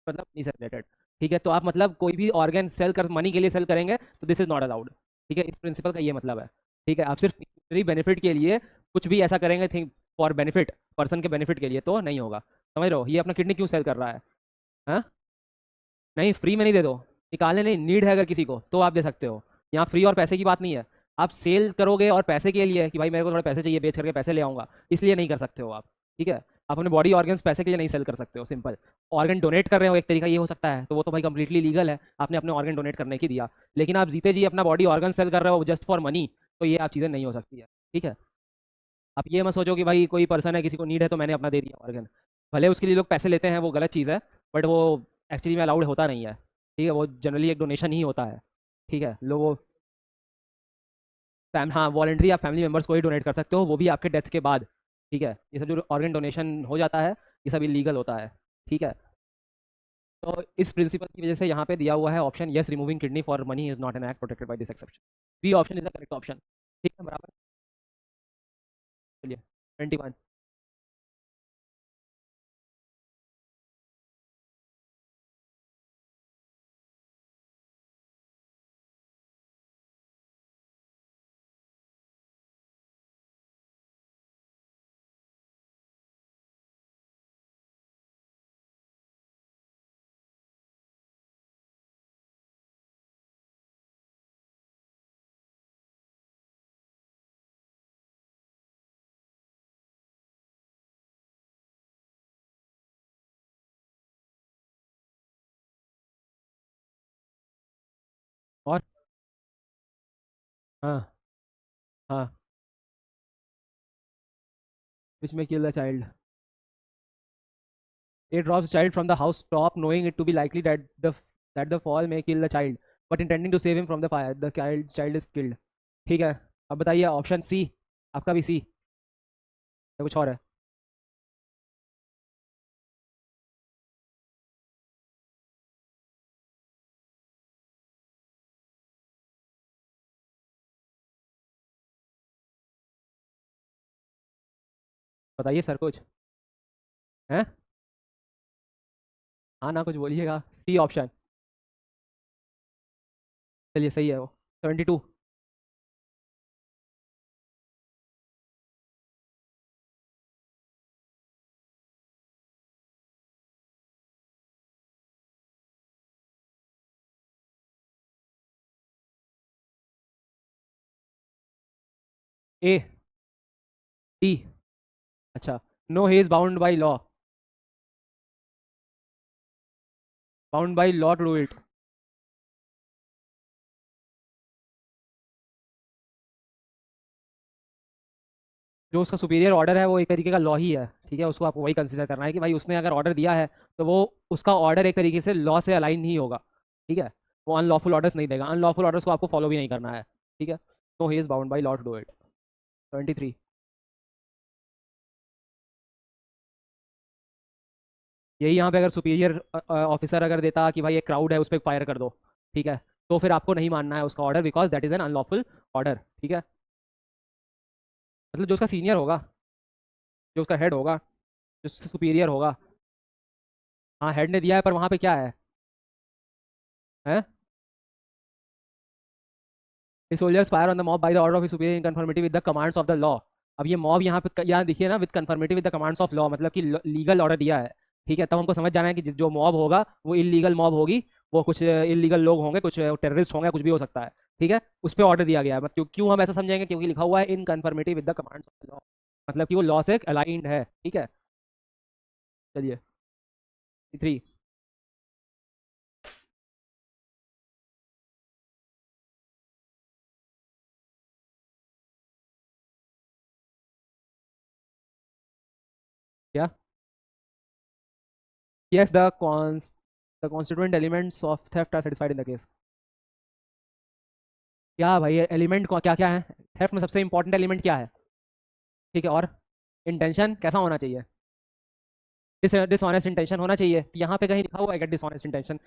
मतलब नहीं से रिलेटेड. ठीक है, तो आप मतलब कोई भी ऑर्गन सेल कर मनी के लिए सेल करेंगे तो दिस इज नॉट अलाउड. ठीक है, इस प्रिंसिपल का ये मतलब है. ठीक है, आप सिर्फ बेनिफिट के लिए कुछ भी ऐसा करेंगे थिंक फॉर बेनिफिट, पर्सन के बेनिफिट के लिए, तो नहीं होगा. समझ रहे हो? ये अपना किडनी क्यों सेल कर रहा है? हाँ. नहीं, फ्री में नहीं दे दो. निकालने नहीं, नीड है अगर किसी को तो आप दे सकते हो. यहाँ फ्री और पैसे की बात नहीं है. आप सेल करोगे और पैसे के लिए कि भाई मेरे को थोड़े पैसे चाहिए, बेच करके पैसे ले आऊंगा, इसलिए नहीं कर सकते हो आप. ठीक है, आप अपने बॉडी ऑर्गन्स पैसे के लिए नहीं सेल कर सकते हो. सिंपल. ऑर्गन डोनेट कर रहे हो एक तरीका ये हो सकता है, तो वो तो भाई कंप्लीटली लीगल है. आपने अपने ऑर्गन डोनेट करने की दिया. लेकिन आप जीते जी अपना बॉडी ऑर्गन सेल कर रहे हो जस्ट फॉर मनी, तो ये आप चीज़ें नहीं हो सकती है. ठीक है. आप ये मत सोचो कि भाई कोई पर्सन है किसी को नीड है तो मैंने अपना दे दिया ऑर्गन. भले उसके लिए लोग पैसे लेते हैं, वो गलत चीज़ है. बट वो एक्चुअली में अलाउड होता नहीं है. ठीक है, वो जनरली एक डोनेशन ही होता है. ठीक है, लोगों हाँ वॉलेंट्री आप फैमिली मेम्बर्स को ही डोनेट कर सकते हो, वो भी आपके डेथ के बाद. ठीक है, ये सब जो ऑर्गन डोनेशन हो जाता है ये सब इलीगल होता है. ठीक है, तो इस प्रिंसिपल की वजह से यहाँ पे दिया हुआ है option yes, removing kidney for money is not an act protected by this exception. B option is the correct option. ठीक है, बराबर. चलिए, 21। और हाँ हाँ, विच में kill the child. It drops child from the house top, knowing it to be likely that the fall may kill the child, but intending to save him from the fire. The child is killed. ठीक है। अब बताइए option C. आपका भी सी या कुछ और है? बताइए सर कुछ है। हाँ ना, कुछ बोलिएगा। C option. चलिए सही है वो। 72। ए। डी। अच्छा। No he is bound by law. Bound by law to do it. जो उसका सुपीरियर ऑर्डर है वो एक तरीके का लॉ ही है, ठीक है। उसको आपको वही कंसिडर करना है कि भाई उसने अगर ऑर्डर दिया है तो वो उसका ऑर्डर एक तरीके से लॉ से अलाइन नहीं होगा। ठीक है। वो अनलॉफुल ऑर्डर्स नहीं देगा, अनलॉफुल ऑर्डर्स को आपको फॉलो भी नहीं करना है। ठीक है। तो he is bound by law to do it. 23। यही यहाँ पे अगर सुपीरियर ऑफिसर अगर देता कि भाई एक क्राउड है उस पर फायर कर दो, ठीक है, तो फिर आपको नहीं मानना है उसका order, because that is an unlawful order. ठीक है। मतलब जो उसका सीनियर होगा, जो उसका हेड होगा, जो सुपीरियर होगा। हाँ, हेड ने दिया है, पर वहाँ पे क्या है? The soldiers fire on the mob by the order of his superior in conformity with the commands of the law। अब ये मॉब यहाँ पे यहाँ दिखिए ना, with conformity with the commands of law, मतलब कि लीगल ऑर्डर दिया है। ठीक है, तब हमको समझ जाना है कि जो मॉब होगा वो इलीगल मॉब होगी। वो कुछ इलीगल लोग होंगे, कुछ टेररिस्ट होंगे, कुछ भी हो सकता है। ठीक है। उस पर ऑर्डर दिया गया है। मतलब क्यों हम ऐसा समझेंगे? क्योंकि लिखा हुआ है इन conformity with the commands of law, मतलब कि वो लॉ से अलाइंड है। ठीक है। चलिए। 3। क्या? Yes, the constituent elements of theft are satisfied in the case. क्या भाई, एलिमेंट को क्या क्या है? थेफ्ट में सबसे इंपॉर्टेंट एलिमेंट क्या है? ठीक है। और इंटेंशन कैसा होना चाहिए? डिसऑनेस्ट इंटेंशन होना चाहिए। यहाँ पे कहीं लिखा हुआ है क्या डिसऑनेस्ट इंटेंशन?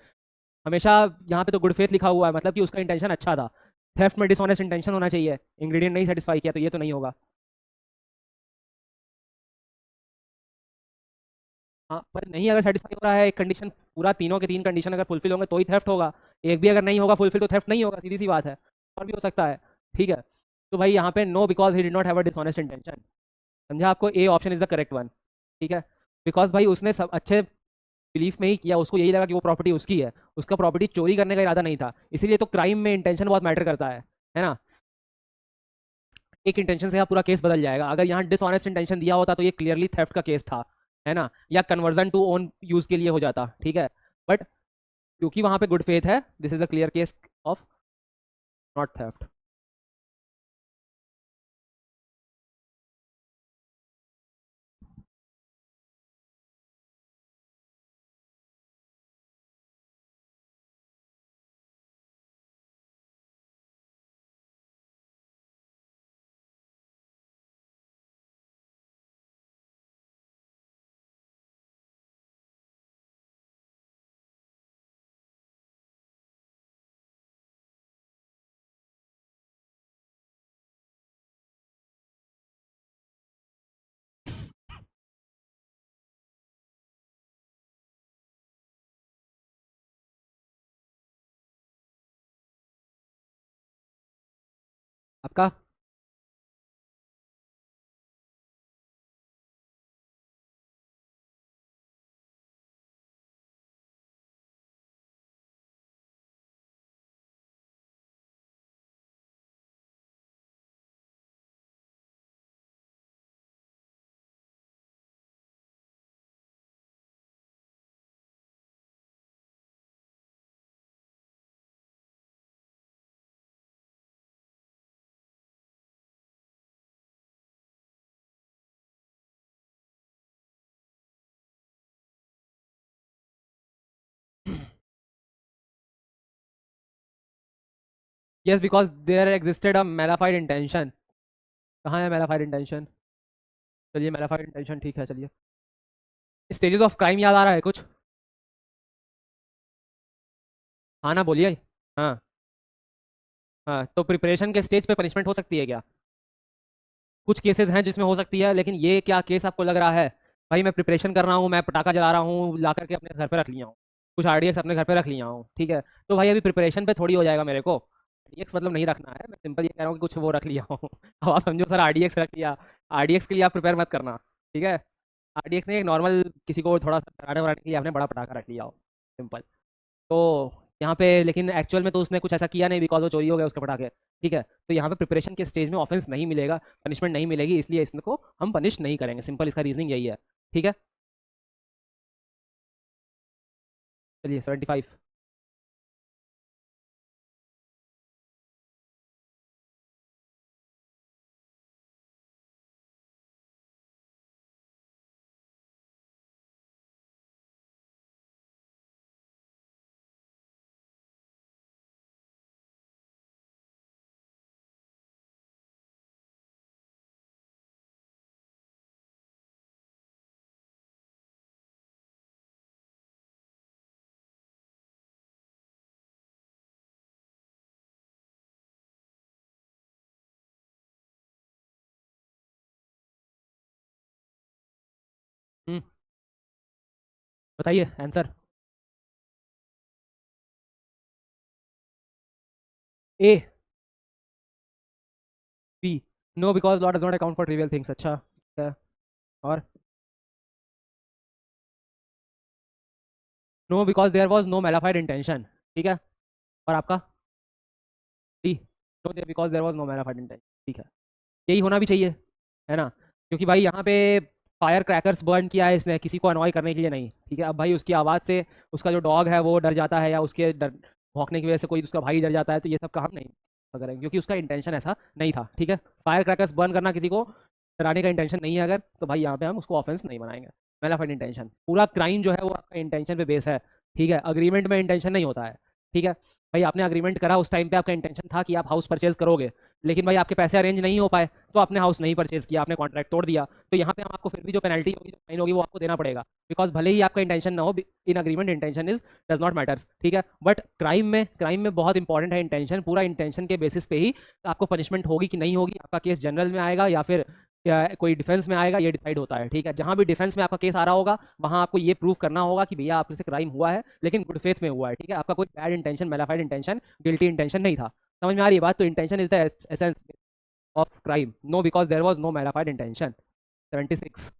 हमेशा यहाँ पे तो गुड फेथ लिखा हुआ है, मतलब कि उसका इंटेंशन अच्छा था। थेफ्ट में डिसऑनेस्ट इंटेंशन होना चाहिए। इंग्रेडिएंट नहीं सेटिस्फाई किया तो ये तो नहीं होगा। हाँ, पर नहीं, अगर सेटिस्फाई हो रहा है एक कंडीशन, पूरा तीनों के तीन कंडीशन अगर फुलफिल होंगे तो ही थेफ्ट होगा। एक भी अगर नहीं होगा फुलफिल तो थेफ्ट नहीं होगा, सीधी सी बात है। और भी हो सकता है। ठीक है। तो भाई यहाँ पे no, because he did not have a dishonest intention. समझा आपको? A option is the correct one. ठीक है। बिकॉज भाई उसने सब अच्छे बिलीफ में ही किया, उसको यही लगा कि वो प्रॉपर्टी उसकी है। उसका प्रॉपर्टी चोरी करने का इरादा नहीं था, इसीलिए तो क्राइम में इंटेंशन बहुत मैटर करता है ना। एक इंटेंशन से यहाँ पूरा केस बदल जाएगा। अगर यहाँ डिसऑनेस्ट इंटेंशन दिया होता तो ये क्लियरली थेफ्ट का केस था, है ना, या कन्वर्जन टू ओन यूज के लिए हो जाता। ठीक है। बट क्योंकि वहां पे गुड फेथ है, this is a clear case of not theft. आपका? Yes, because there existed a mala fide intention. कहाँ है मैलाफाइड इंटेंशन? चलिए मैलाफाइड इंटेंशन ठीक है, चलिए। स्टेजेस ऑफ क्राइम याद आ रहा है कुछ? हाँ ना, बोलिए। हाँ। हाँ, तो प्रिपरेशन के स्टेज पे पनिशमेंट हो सकती है क्या? कुछ केसेस हैं जिसमें हो सकती है, लेकिन ये क्या केस आपको लग रहा है? भाई मैं प्रिपरेशन कर रहा हूँ, मैं पटाखा जला रहा हूँ, ला करके अपने घर पे रख लिया हूँ, कुछ आरडीएक्स अपने घर पे रख लिया हूँ, ठीक है। तो भाई अभी प्रिपरेशन पे थोड़ी हो जाएगा मेरे को। आरडीएक्स मतलब नहीं रखना है, मैं सिंपल ये कह रहा हूँ कि कुछ वो रख लिया हूँ। अब आप समझो सर, आरडीएक्स रख लिया। आरडीएक्स के लिए आप प्रिपेयर मत करना, ठीक है। आरडीएक्स ने एक नॉर्मल किसी को थोड़ा सा डराने वराने के लिए आपने बड़ा पटाखा रख लिया हो, सिंपल। तो यहाँ पे लेकिन एक्चुअल में तो उसने कुछ ऐसा किया नहीं, बिकॉज वो चोरी हो गया उसके पटाखे, ठीक है। तो यहाँ पे प्रिपरेशन के स्टेज में ऑफेंस नहीं मिलेगा, पनिशमेंट नहीं मिलेगी, इसलिए इसको हम पनिश नहीं करेंगे, सिंपल इसका रीजनिंग यही है, ठीक है। चलिए 75। बताइए answer. A. B. No, because law does not account for trivial things. अच्छा, ठीक है। और no, because there was no mala fide intention, ठीक है। और आपका? D. No, there because there was no mala fide intention, ठीक है। यही होना भी चाहिए, है ना। क्योंकि भाई यहाँ पे फायर क्रैकर्स बर्न किया है इसने, किसी को अनॉय करने के लिए नहीं, ठीक है। अब भाई उसकी आवाज़ से उसका जो डॉग है वो डर जाता है, या उसके डर भौंकने की वजह से कोई उसका भाई डर जाता है, तो ये सब काम नहीं करेंगे, क्योंकि उसका इंटेंशन ऐसा नहीं था, ठीक है। फायर क्रैकर्स बर्न करना किसी को डराने का इंटेंशन नहीं है अगर, तो भाई यहाँ पे हम उसको ऑफेंस नहीं बनाएंगे। मैलाफाइड इंटेंशन, पूरा क्राइम जो है वो आपका इंटेंशन पे बेस है, ठीक है। अग्रीमेंट में इंटेंशन नहीं होता है, ठीक है। भाई आपने अग्रीमेंट करा, उस टाइम पे आपका इंटेंशन था कि आप हाउस परचेज करोगे, लेकिन भाई आपके पैसे अरेंज नहीं हो पाए, तो आपने हाउस नहीं परचेज किया, आपने कॉन्ट्रैक्ट तोड़ दिया, तो यहाँ पे हम आपको फिर भी जो पेनल्टी होगी, जो फाइन होगी, वो आपको देना पड़ेगा, बिकॉज भले ही आपका इंटेंशन ना हो, in agreement intention is does not matters, ठीक है। बट क्राइम में बहुत इंपॉर्टेंट है इंटेंशन, पूरा इंटेंशन के बेसिस पे ही आपको पनिशमेंट होगी कि नहीं होगी, आपका केस जनरल में आएगा या फिर कोई डिफेंस में आएगा, ये डिसाइड होता है, ठीक है। जहां भी डिफेंस में आपका केस आ रहा होगा, वहां आपको ये प्रूव करना होगा कि भैया आपसे क्राइम हुआ है, लेकिन गुड फेथ में हुआ है, ठीक है। आपका कोई bad intention, mala fide intention, guilty intention नहीं था। समझ में आ रही है बात? तो intention is the essence of crime. No, because there was no mala fide intention. 76।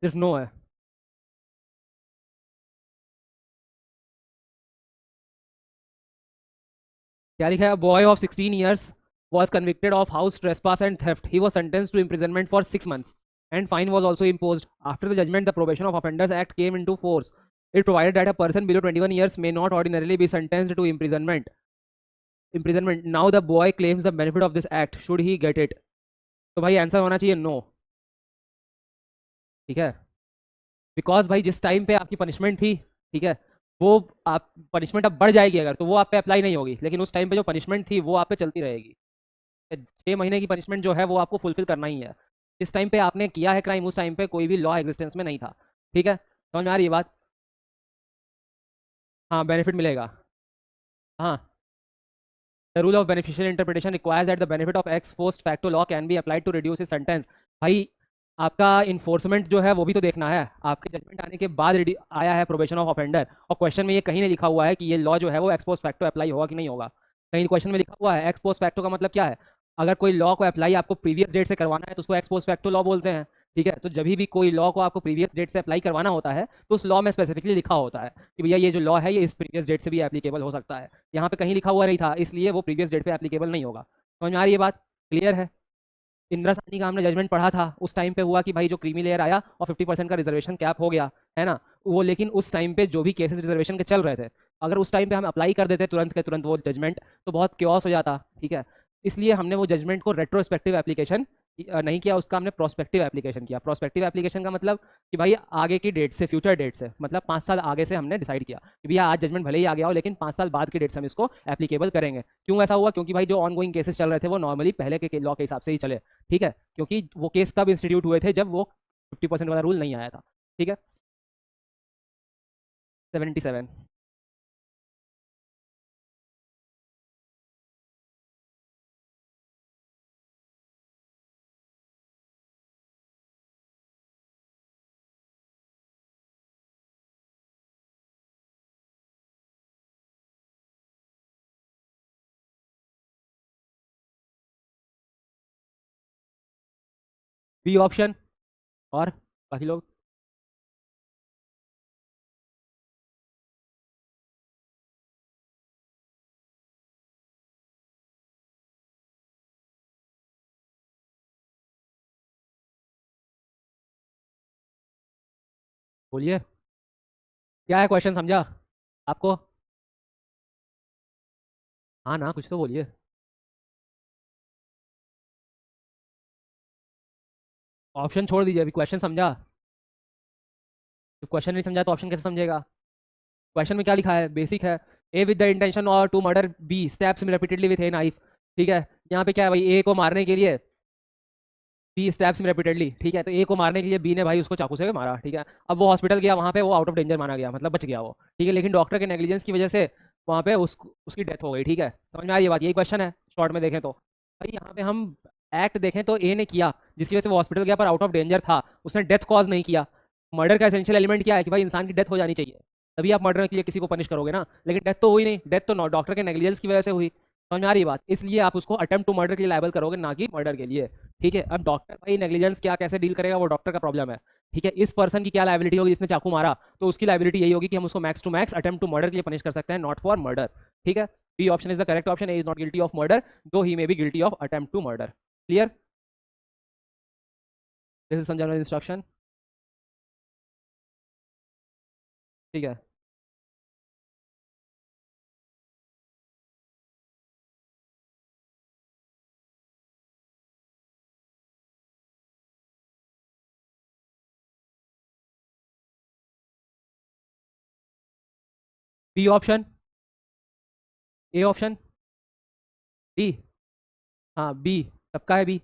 सिर्फ नो है। क्या लिखा है? Boy of 16 years was convicted of house trespass and theft. He was sentenced to imprisonment for 6 months and fine was also imposed. After the judgment, the Probation of Offenders Act came into force. It provided that a person below 21 years may not ordinarily be sentenced to imprisonment. Now the boy claims the benefit of this act. Should he get it? तो भाई answer होना चाहिए no. ठीक है, because भाई जिस time पे आपकी पनिशमेंट थी, ठीक है, वो आप पनिशमेंट अब बढ़ जाएगी अगर, तो वो आप पे अप्लाई नहीं होगी, लेकिन उस टाइम पे जो पनिशमेंट थी वो आप पे चलती रहेगी। 6 महीने की पनिशमेंट जो है वो आपको फुलफिल करना ही है। जिस टाइम पे आपने किया है क्राइम, उस टाइम पे कोई भी लॉ एग्जिस्टेंस में नहीं था। ठीक है, समझ में आ रही है बात? हाँ, बेनिफिट मिलेगा। हाँ, the rule of beneficial interpretation requires that the benefit of ex post facto law can be applied to reduce his sentence. भाई आपका इन्फोर्समेंट जो है वो भी तो देखना है। आपके जजमेंट आने के बाद आया है प्रोबेशन ऑफ ऑफेंडर, और क्वेश्चन में ये कहीं नहीं लिखा हुआ है कि ये लॉ जो है वो एक्स पोस्ट फैक्टो अप्लाई होगा कि नहीं होगा। कहीं क्वेश्चन में लिखा हुआ है एक्स पोस्ट फैक्टो का मतलब क्या है? अगर कोई लॉ को अप्लाई आपको प्रीवियस डेट से करवाना है तो उसको एक्स पोस्ट फैक्टो लॉ बोलते हैं। ठीक है, तो जब भी कोई लॉ को आपको प्रीवियस डेट से अप्लाई करवाना होता है तो उस लॉ में स्पेसिफिकली लिखा होता है कि भैया ये जो लॉ है ये इस प्रीवियस डेट से भी एप्लीकेबल हो सकता है। यहाँ पे कहीं लिखा हुआ नहीं था, इसलिए वो प्रीवियस डेट पे एप्लीकेबल नहीं होगा। समझ में आ रही है बात? क्लियर है? इंदिरा साहनी का हमने जजमेंट पढ़ा था, उस टाइम पे हुआ कि भाई जो क्रीमी लेयर आया और 50% का रिजर्वेशन कैप हो गया, है ना? वो लेकिन उस टाइम पे जो भी केसेस रिजर्वेशन के चल रहे थे, अगर उस टाइम पे हम अप्लाई कर देते तुरंत के तुरंत वो जजमेंट, तो बहुत क्योस हो जाता। ठीक है, इसलिए हमने वो जजमेंट को रेट्रोस्पेक्टिव एप्लीकेशन नहीं किया, उसका हमने प्रोस्पेक्टिव एप्लीकेशन किया। प्रोस्पेक्टिव एप्लीकेशन का मतलब कि भाई आगे की डेट से, फ्यूचर डेट से, मतलब 5 साल आगे से हमने डिसाइड किया कि भैया आज जजमेंट भले ही आ गया हो लेकिन 5 साल बाद की डेट से हम इसको एप्लीकेबल करेंगे। क्यों ऐसा हुआ? क्योंकि भाई जो ऑनगोइंग केसेस चल रहे थे वो नॉर्मली पहले के लॉ के हिसाब से ही चले। ठीक है, क्योंकि वो केस तब इंस्टीट्यूट हुए थे जब वो 50% वाला रूल नहीं आया था। ठीक है, 77। B option. और बाकी लोग? बोलिए, क्या है क्वेश्चन, समझा आपको? हाँ ना, कुछ तो बोलिए। ऑप्शन छोड़ दीजिए, अभी क्वेश्चन समझा? तो क्वेश्चन नहीं समझा तो ऑप्शन कैसे समझेगा? क्वेश्चन में क्या लिखा है? बेसिक है। ए विद द इंटेंशन और to murder B stabs him repeatedly with a knife. ठीक है, यहाँ पे क्या है भाई? ए को मारने के लिए बी स्टैप्स हिम रिपीटेडली। ठीक है, तो ए को मारने के लिए बी ने भाई उसको चाकू से मारा। ठीक है, अब वो हॉस्पिटल गया, वहाँ पे वो आउट ऑफ डेंजर माना गया, मतलब बच गया वो। ठीक है, लेकिन डॉक्टर के नेग्लिजेंस की वजह से वहाँ पे उसकी डेथ हो गई। ठीक है, समझ में आ रही है बात? यही क्वेश्चन है शॉर्ट में देखें तो। भाई यहाँ पे हम एक्ट देखें तो ए ने किया जिसकी वजह से वो हॉस्पिटल गया, पर आउट ऑफ डेंजर था, उसने डेथ कॉज नहीं किया। मर्डर का एसेंशियल एलिमेंट क्या है कि भाई इंसान की डेथ हो जानी चाहिए, तभी आप मर्डर के लिए किसी को पनिश करोगे ना। लेकिन डेथ तो हुई नहीं, डेथ तो डॉक्टर के नेग्लिजेंस की वजह से हुई। समझ में आ रही है बात? इसलिए आप उसको अटेम्प्ट टू मर्डर के लिए लायबल करोगे, ना कि मर्डर के लिए। ठीक है, अब डॉक्टर भाई नेग्लिजेंस क्या कैसे डील करेगा, वो डॉक्टर का प्रॉब्लम है। ठीक है, इस पर्सन की क्या लाइबिलिटी होगी जिसने चाकू मारा, तो उसकी लाइबिलिटी यही होगी कि हम उसको max to max attempt to murder के लिए पनिश कर सकते हैं, नॉट फॉर मर्डर। ठीक है, B option is the correct option. A is not guilty of murder, though he may be guilty of attempt to murder. Clear? This is some general instruction. ठीक है, B option, A option, D. हाँ B, सबका है B.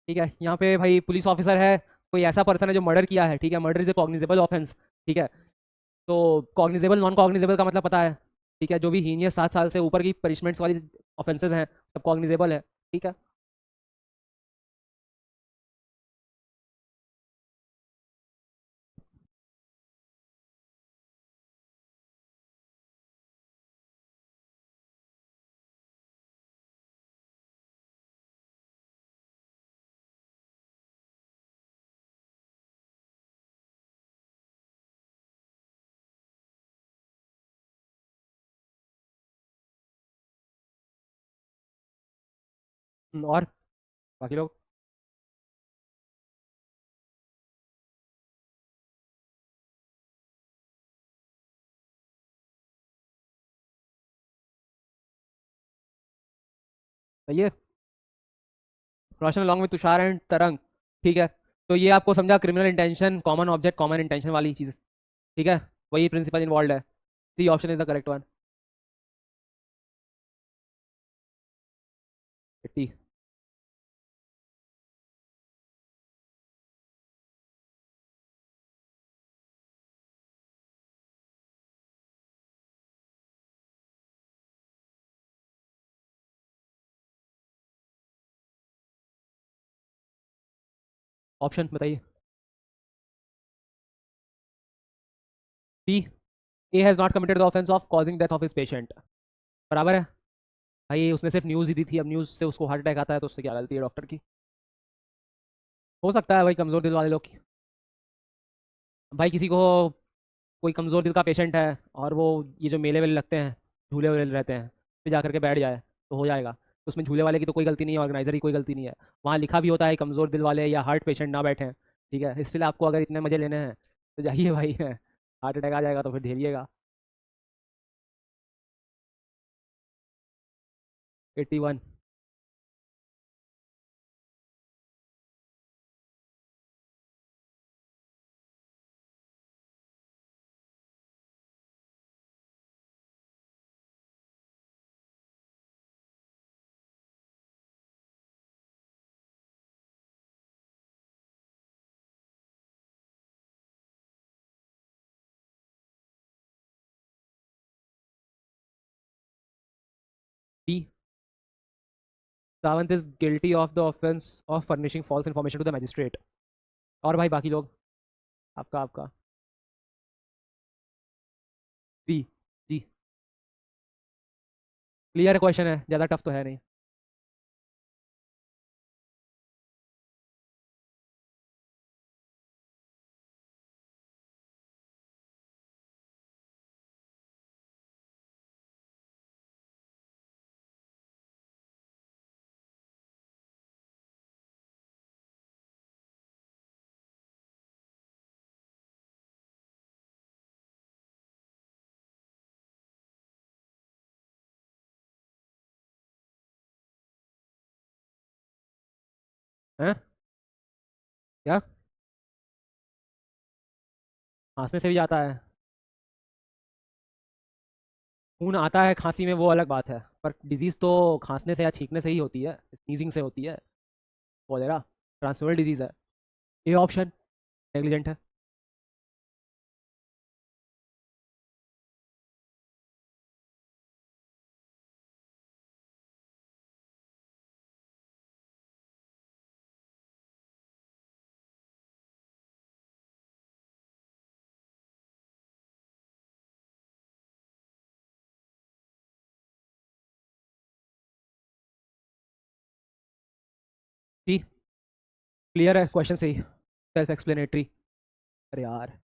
ठीक है, यहाँ पे भाई पुलिस ऑफिसर है, कोई ऐसा पर्सन है जो मर्डर किया है। ठीक है, murder is a cognizable offence. ठीक है, तो कॉग्निजेबल नॉन कॉग्निजेबल का मतलब पता है? ठीक है, जो भी हीनियस 7 साल से ऊपर की पनिशमेंट्स वाली ऑफेंसेस हैं सब कॉग्निजेबल है। ठीक है, और बाकी लोग? सही है। Roshan along with Tushar and Tarang. ठीक है। तो ये आपको समझा, criminal intention, common object, common intention वाली चीज। ठीक है। वही प्रिंसिपल इन्वॉल्व है। C option is the correct one. 80। Option बताइए। B, A has not committed the offence of causing death of his patient. बराबर है। भाई उसने सिर्फ न्यूज़ ही दी थी, अब न्यूज़ से उसको हार्ट अटैक आता है तो उससे क्या गलती है डॉक्टर की। हो सकता है भाई कमज़ोर दिल वाले लोग की। भाई किसी को, कोई कमज़ोर दिल का पेशेंट है और वो ये जो मेले वेले लगते हैं, झूले वूले रहते हैं, फिर जा करके बैठ जाए तो हो जाएगा। तो उसमें झूले वाले की तो कोई गलती नहीं है, ऑर्गेनाइजर की कोई गलती नहीं है। वहाँ लिखा भी होता है कमज़ोर दिल वाले या हार्ट पेशेंट ना बैठें। ठीक है, इसलिए आपको अगर इतने मज़े लेने हैं तो जाइए भाई। हार्ट अटैक आ जाएगा तो फिर झेलिएगा। 81। B, Sawant is guilty of the offence of furnishing false information to the magistrate. और भाई बाकी लोग, आपका आपका। बी। जी। क्लियर क्वेश्चन है, ज़्यादा टफ तो है नहीं। हैं? क्या? खांसने से भी जाता है? खून आता है खांसी में, वो अलग बात है, पर डिजीज़ तो खांसने से या छींकने से ही होती है, स्नीजिंग से होती है। कॉलेरा ट्रांसमिटेबल डिजीज़ है। ये ऑप्शन नेग्लिजेंट है। सी। क्लियर है क्वेश्चन से ही, सेल्फ एक्सप्लेनेटरी। अरे यार।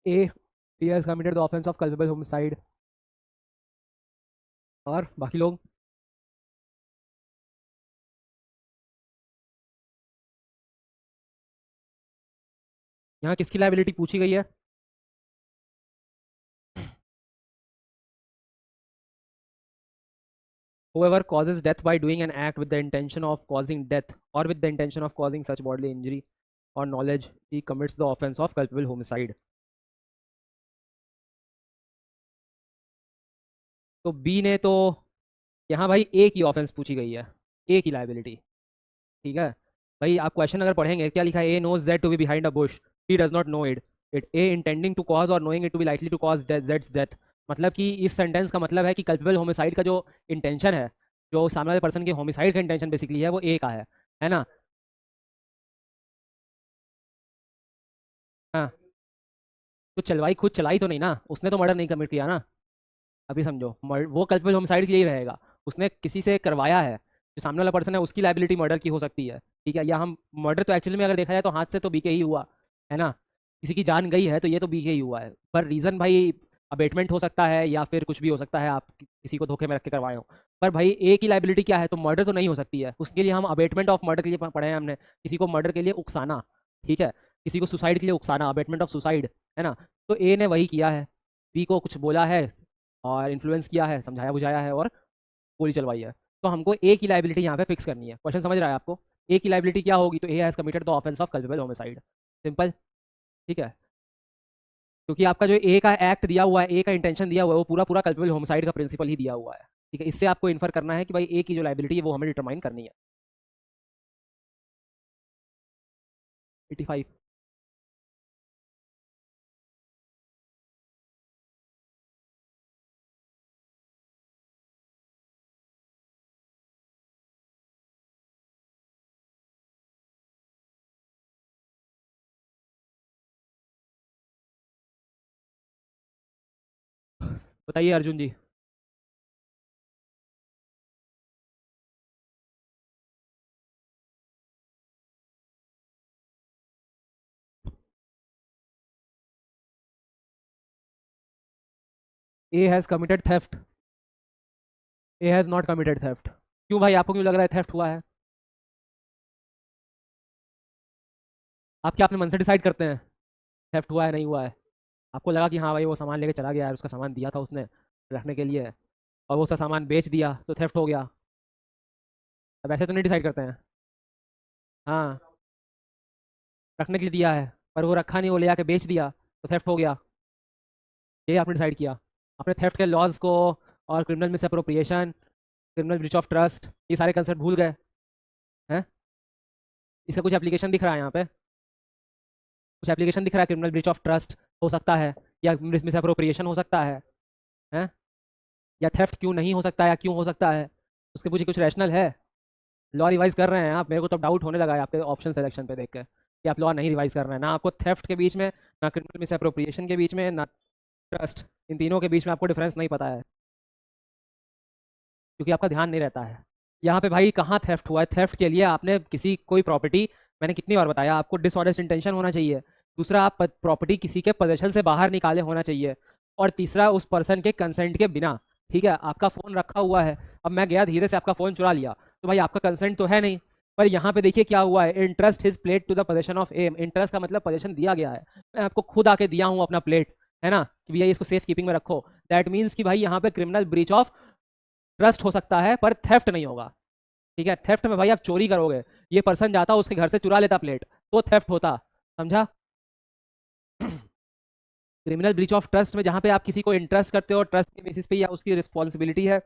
ए, he has committed the offense of culpable homicide। और बाकी लोग? यहाँ किसकी लाइबिलिटी पूछी गई है? whoever causes death by doing an act with the intention of causing death or with the intention of causing such bodily injury or knowledge, he commits the offense of culpable homicide। तो B ने तो, यहाँ भाई ए की offence पूछी गई है, ए की लाइबिलिटी। ठीक है। भाई आप क्वेश्चन अगर पढ़ेंगे, क्या लिखा है? A knows Z to be behind a bush, he does not know it. It A intending to cause or knowing it to be likely to cause जेड्स डेथ। मतलब कि इस सेंटेंस का मतलब है कि कल्पेबल होमिसाइड का जो इंटेंशन है जो सामने वाले पर्सन के होमिसाइड का इंटेंशन बेसिकली है वो ए का है ना। हाँ, तो चलवाई खुद चलाई तो नहीं ना, उसने तो मर्डर नहीं कमिट किया ना। अभी समझो, वो कल्पेबल होमिसाइड यही रहेगा, उसने किसी से करवाया है, जो सामने वाला पर्सन है उसकी लाइबिलिटी मर्डर की हो सकती है। ठीक है, या हम मर्डर तो एक्चुअली में अगर देखा जाए तो हाथ से तो बीके ही हुआ है ना, किसी की जान गई है तो ये तो बीके ही हुआ है, पर रीज़न भाई अबेटमेंट हो सकता है या फिर कुछ भी हो सकता है, आप किसी को धोखे में रख के करवाए हो। पर भाई ए की लाइबिलिटी क्या है, तो मर्डर तो नहीं हो सकती है, उसके लिए हम अबेटमेंट ऑफ मर्डर के लिए पढ़े हैं हमने, किसी को मर्डर के लिए उकसाना। ठीक है, किसी को सुसाइड के लिए उकसाना, अबेटमेंट ऑफ सुसाइड, है ना। तो ए ने वही किया है, बी को कुछ बोला है और इन्फ्लुएंस किया है, समझाया बुझाया है और गोली चलवाई है। तो हमको ए की लाइबिलिटी यहाँ पे फिक्स करनी है। क्वेश्चन समझ रहा है आपको? ए की लाइबिलिटी क्या होगी, तो A has committed the offence of culpable homicide. Simple. ठीक है, क्योंकि आपका जो ए का एक्ट दिया हुआ है, ए का इंटेंशन दिया हुआ है, वो पूरा पूरा कल्पेबल होमिसाइड का प्रिंसिपल ही दिया हुआ है। ठीक है, इससे आपको इन्फर करना है कि भाई ए की जो लाइबिलिटी है वो हमें डिटरमाइन करनी है। 85। बताइए Arjun ji. A has committed theft. A has not committed theft. क्यों भाई, आपको क्यों लग रहा है थेफ्ट हुआ है? आप क्या अपने मन से डिसाइड करते हैं थेफ्ट हुआ है नहीं हुआ है? आपको लगा कि हाँ भाई वो सामान लेके चला गया है, उसका सामान दिया था उसने रखने के लिए, और वो उसका सामान बेच दिया तो थेफ्ट हो गया। अब ऐसे तो नहीं डिसाइड करते हैं। हाँ, रखने के लिए दिया है पर वो रखा नहीं, वो ले आके बेच दिया तो थेफ्ट हो गया। ये आपने डिसाइड किया। अपने थेफ्ट के लॉज को और criminal miss appropriation, criminal breach of trust, ये सारे कंसेप्ट भूल गए हैं? इसका कुछ एप्लीकेशन दिख रहा है यहाँ पे? कुछ एप्लीकेशन दिख रहा है? क्रिमिनल ब्रीच ऑफ ट्रस्ट हो सकता है, या मिस अप्रोप्रिएशन हो सकता है, या थेफ्ट क्यों नहीं हो सकता, या क्यों हो सकता है, उसके पीछे कुछ रैशनल है? लॉ रिवाइज कर रहे हैं आप? मेरे को तो डाउट होने लगा है आपके ऑप्शन सिलेक्शन पे देख के कि आप लॉ नहीं रिवाइज कर रहे हैं ना, आपको थेफ्ट के बीच में, ना क्रिमिनल मिस अप्रोप्रिएशन के बीच में, ना ट्रस्ट, इन तीनों के बीच में आपको डिफरेंस नहीं पता है, क्योंकि आपका ध्यान नहीं रहता है। यहाँ पे भाई कहाँ थेफ्ट हुआ है? थेफ्ट के लिए आपने किसी कोई प्रॉपर्टी, मैंने कितनी बार बताया आपको, डिसऑनेस्ट इंटेंशन होना चाहिए। दूसरा, आप प्रॉपर्टी किसी के पोजेशन से बाहर निकाले होना चाहिए। और तीसरा, उस पर्सन के कंसेंट के बिना। ठीक है, आपका फोन रखा हुआ है, अब मैं गया धीरे से आपका फोन चुरा लिया, तो भाई आपका कंसेंट तो है नहीं। पर यहाँ पे देखिए क्या हुआ है, interest is pledged to the possession of M, interest का मतलब पोजेशन दिया गया है, मैं आपको खुद आके दिया हूँ अपना प्लेट, है ना, कि भैया इसको सेफ कीपिंग में रखो। दैट मीन्स कि भाई यहाँ पे क्रिमिनल ब्रीच ऑफ ट्रस्ट हो सकता है पर थेफ्ट नहीं होगा। ठीक है, थेफ्ट में भाई आप चोरी करोगे, ये पर्सन जाता उसके घर से चुरा लेता प्लेट, तो थेफ्ट होता। समझा? क्रिमिनल ब्रीच ऑफ ट्रस्ट में जहां पे आप किसी को इंटरेस्ट करते हो, ट्रस्ट के बेसिस पे या उसकी रिस्पॉन्सिबिलिटी है,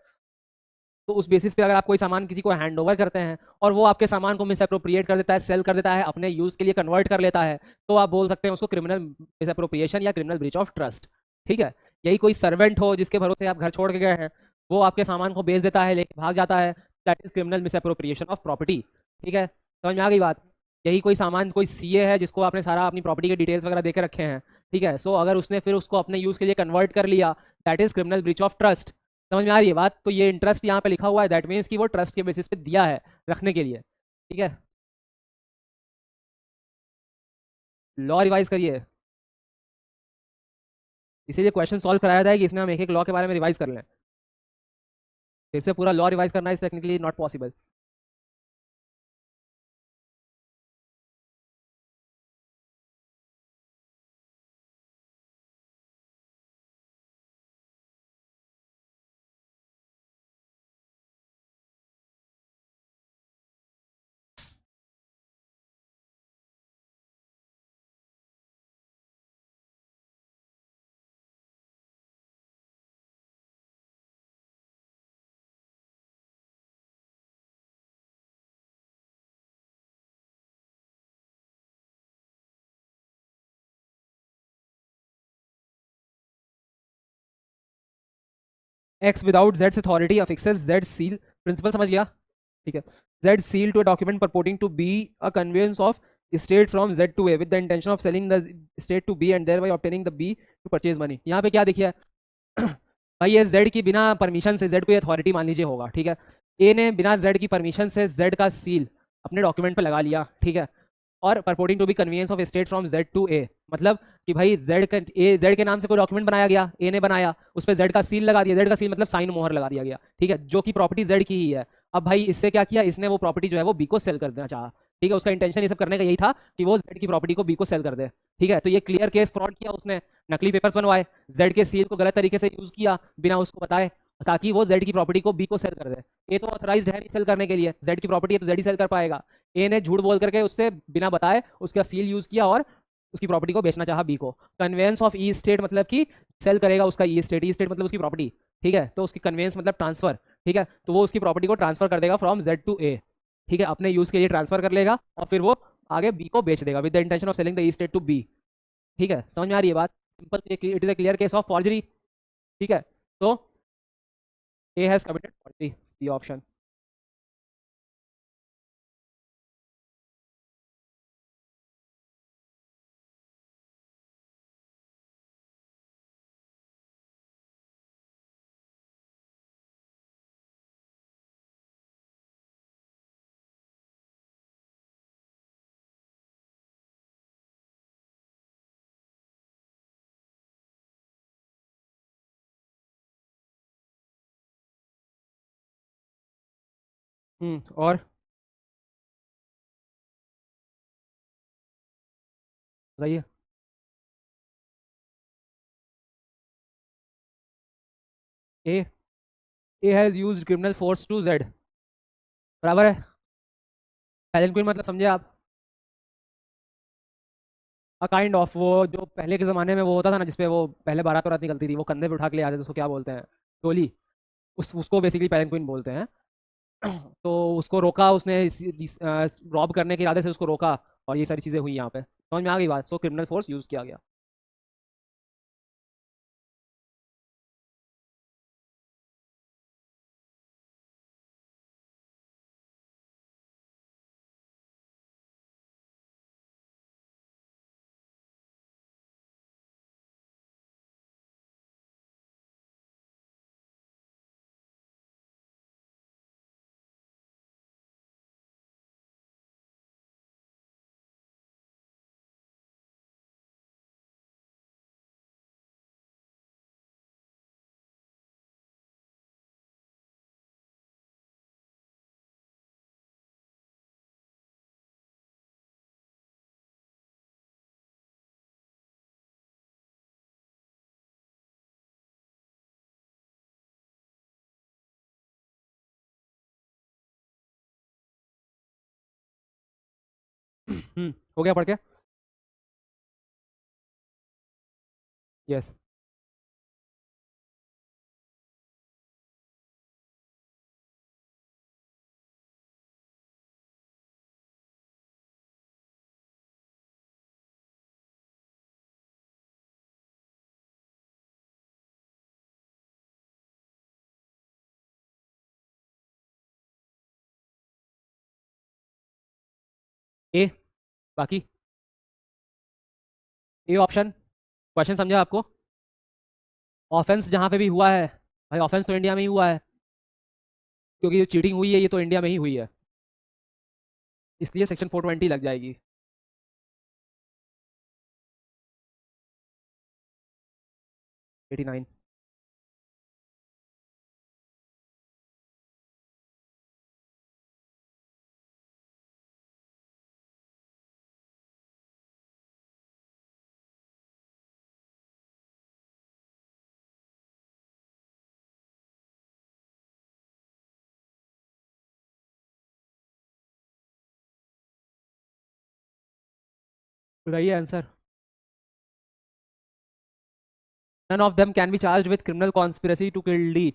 तो उस बेसिस पे अगर आप कोई सामान किसी को हैंड ओवर करते हैं और वो आपके सामान को मिस अप्रोप्रिएट कर देता है, सेल कर देता है, अपने यूज के लिए कन्वर्ट कर लेता है, तो आप बोल सकते हैं उसको क्रिमिनल मिस अप्रोप्रिएशन या क्रिमिनल ब्रीच ऑफ ट्रस्ट। ठीक है, यही कोई सर्वेंट हो जिसके भरोसे आप घर छोड़ के गए हैं, वो आपके सामान को बेच देता है, लेके भाग जाता है, that is criminal miss appropriation of property. ठीक है, समझ में आ गई बात? यही कोई सामान, कोई सीए है जिसको आपने सारा अपनी प्रॉपर्टी के डिटेल्स वगैरह देके रखे हैं, ठीक है, सो अगर उसने फिर उसको अपने यूज के लिए कन्वर्ट कर लिया, that is criminal breach of trust. समझ में आ रही है बात? तो ये इंटरेस्ट यहाँ पे लिखा हुआ है, दैट मीन्स कि वो ट्रस्ट के बेसिस पे दिया है रखने के लिए। ठीक है, लॉ रिवाइज करिए, इसीलिए क्वेश्चन सॉल्व कराया था कि इसमें हम एक एक लॉ के बारे में रिवाइज कर लें। फिर से पूरा लॉ रिवाइज करना is technically not possible. X without जेड्स authority affixes Z seal, principle समझ गया, ठीक है। Z seal to a document purporting to be a conveyance of state from Z to A with the intention of selling the state to B and thereby obtaining the B to purchase money. यहाँ पे क्या देखिए भाई, ये Z की बिना permission से, Z को अथॉरिटी मान लीजिए होगा, ठीक है। ए ने बिना जेड की परमिशन से जेड का सील अपने डॉक्यूमेंट पे लगा लिया, ठीक है। और purporting to be convenience of state from Z to A, मतलब कि भाई जेड के नाम से कोई डॉक्यूमेंट बनाया गया, ए ने बनाया, उस पर जेड का सील लगा दिया, जेड का सील मतलब साइन मोहर लगा दिया गया, ठीक है, जो कि प्रॉपर्टी जेड की ही है। अब भाई इससे क्या किया, इसने वो प्रॉपर्टी जो है वो बी को सेल कर देना चाहा, ठीक है। उसका इंटेंशन ये सब करने का यही था कि वो जेड की प्रॉपर्टी को बी को सेल कर दे, ठीक है। तो ये क्लियर केस फ्रॉड किया उसने, नकली पेपर्स बनवाए, जेड के सील को गलत तरीके से यूज किया बिना उसको बताए, ताकि वो जेड की प्रॉपर्टी को बी को सेल कर दे। ए तो ऑथराइज्ड है नहीं सेल करने के लिए, जेड की प्रॉपर्टी है तो जेड ही सेल कर पाएगा। ए ने झूठ बोल करके उससे बिना बताए उसका सील यूज किया और उसकी प्रॉपर्टी को बेचना चाहा बी को। कन्वेंस ऑफ ई स्टेट मतलब कि सेल करेगा उसका ई स्टेट, ई स्टेट मतलब उसकी प्रॉपर्टी, ठीक है। तो उसकी कन्वेंस मतलब ट्रांसफर, ठीक है। तो वो उसकी प्रॉपर्टी को ट्रांसफर कर देगा फ्रॉम जेड टू ए, ठीक है, अपने यूज के लिए ट्रांसफर कर लेगा और फिर वो आगे बी को बेच देगा with the intention of selling the estate to B, ठीक है। समझ में आ रही है बात? Simple, it is a clear case of forgery, ठीक है। तो A has committed forgery, C option. और बताइए। A A has used criminal force to Z, बराबर है। पेलेंक्विन मतलब समझे आप? अ काइंड ऑफ, वो जो पहले के ज़माने में वो होता था ना, जिसपे वो पहले बारात वारात निकलती थी, वो कंधे पे उठा के ले आते थे, उसको क्या बोलते हैं, डोली, उसको बेसिकली पेलेंक्विन बोलते हैं। तो उसको रोका उसने, रॉब करने के इरादे से उसको रोका, और ये सारी चीज़ें हुई यहाँ पे, समझ में आ गई बात? सो क्रिमिनल फोर्स यूज़ किया गया। हो गया पढ़ के? यस। ए, बाकी ए ऑप्शन, क्वेश्चन समझा आपको? ऑफेंस जहाँ पे भी हुआ है भाई, ऑफेंस तो इंडिया में ही हुआ है, क्योंकि जो चीटिंग हुई है ये तो इंडिया में ही हुई है, इसलिए सेक्शन 420 लग जाएगी। 89। बताइए answer. None of them can be charge with criminal conspiracy to kill D.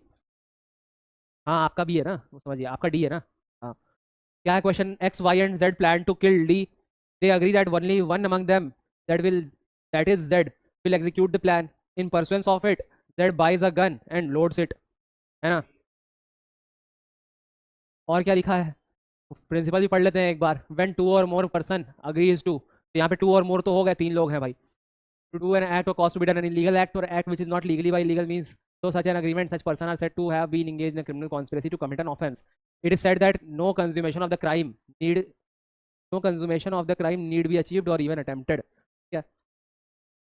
हाँ आपका भी है ना, वो समझिए, आपका डी है ना। हाँ। क्या है question? X Y and Z plan to kill D, they agree that only one among them, that will that is Z, will execute the plan. In pursuance of it, Zed buys a gun and loads it. है ना। और क्या लिखा है, principal भी पढ़ लेते हैं एक बार। व्हेन टू और मोर पर्सन अग्रीज टू, तो यहाँ पे टू और मोर तो हो गए, 3 लोग हैं भाई। To do an act or cause to be done an illegal act or act which is not legally by illegal means, so such an agreement such person are said to have been engaged in a criminal conspiracy to commit an offense. It is said that need no consummation of the crime need be achieved or even attempted. क्या,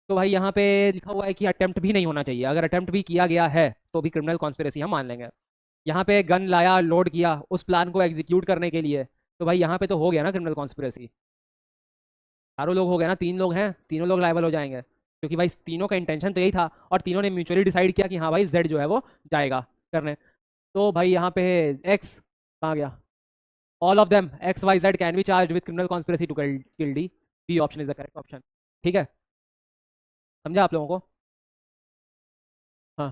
तो भाई यहाँ पे लिखा हुआ है कि attempt भी नहीं होना चाहिए। अगर अटेम्प्ट भी किया गया है तो भी क्रिमिनल कॉन्स्पिरेसी हम मान लेंगे। यहाँ पे गन लाया, लोड किया उस प्लान को एग्जीक्यूट करने के लिए, तो भाई यहाँ पे तो हो गया ना क्रिमिनल कॉन्स्पिरेसी। चारों लोग हो गए ना, 3 लोग हैं, तीनों लोग लायबल हो जाएंगे, क्योंकि भाई तीनों का इंटेंशन तो यही था और तीनों ने म्यूचुअली डिसाइड किया कि हाँ भाई जेड जो है वो जाएगा करने। तो भाई यहाँ पे एक्स कहाँ गया, all of them X Y Z can be charge with criminal conspiracy to kill D. B option is the correct option. ठीक है, समझा आप लोगों को। हाँ,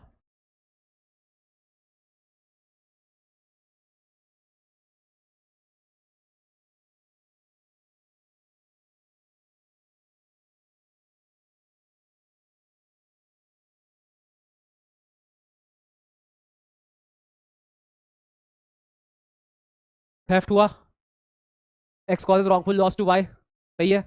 थेफ्ट हुआ, X causes wrongful loss to Y, सही है।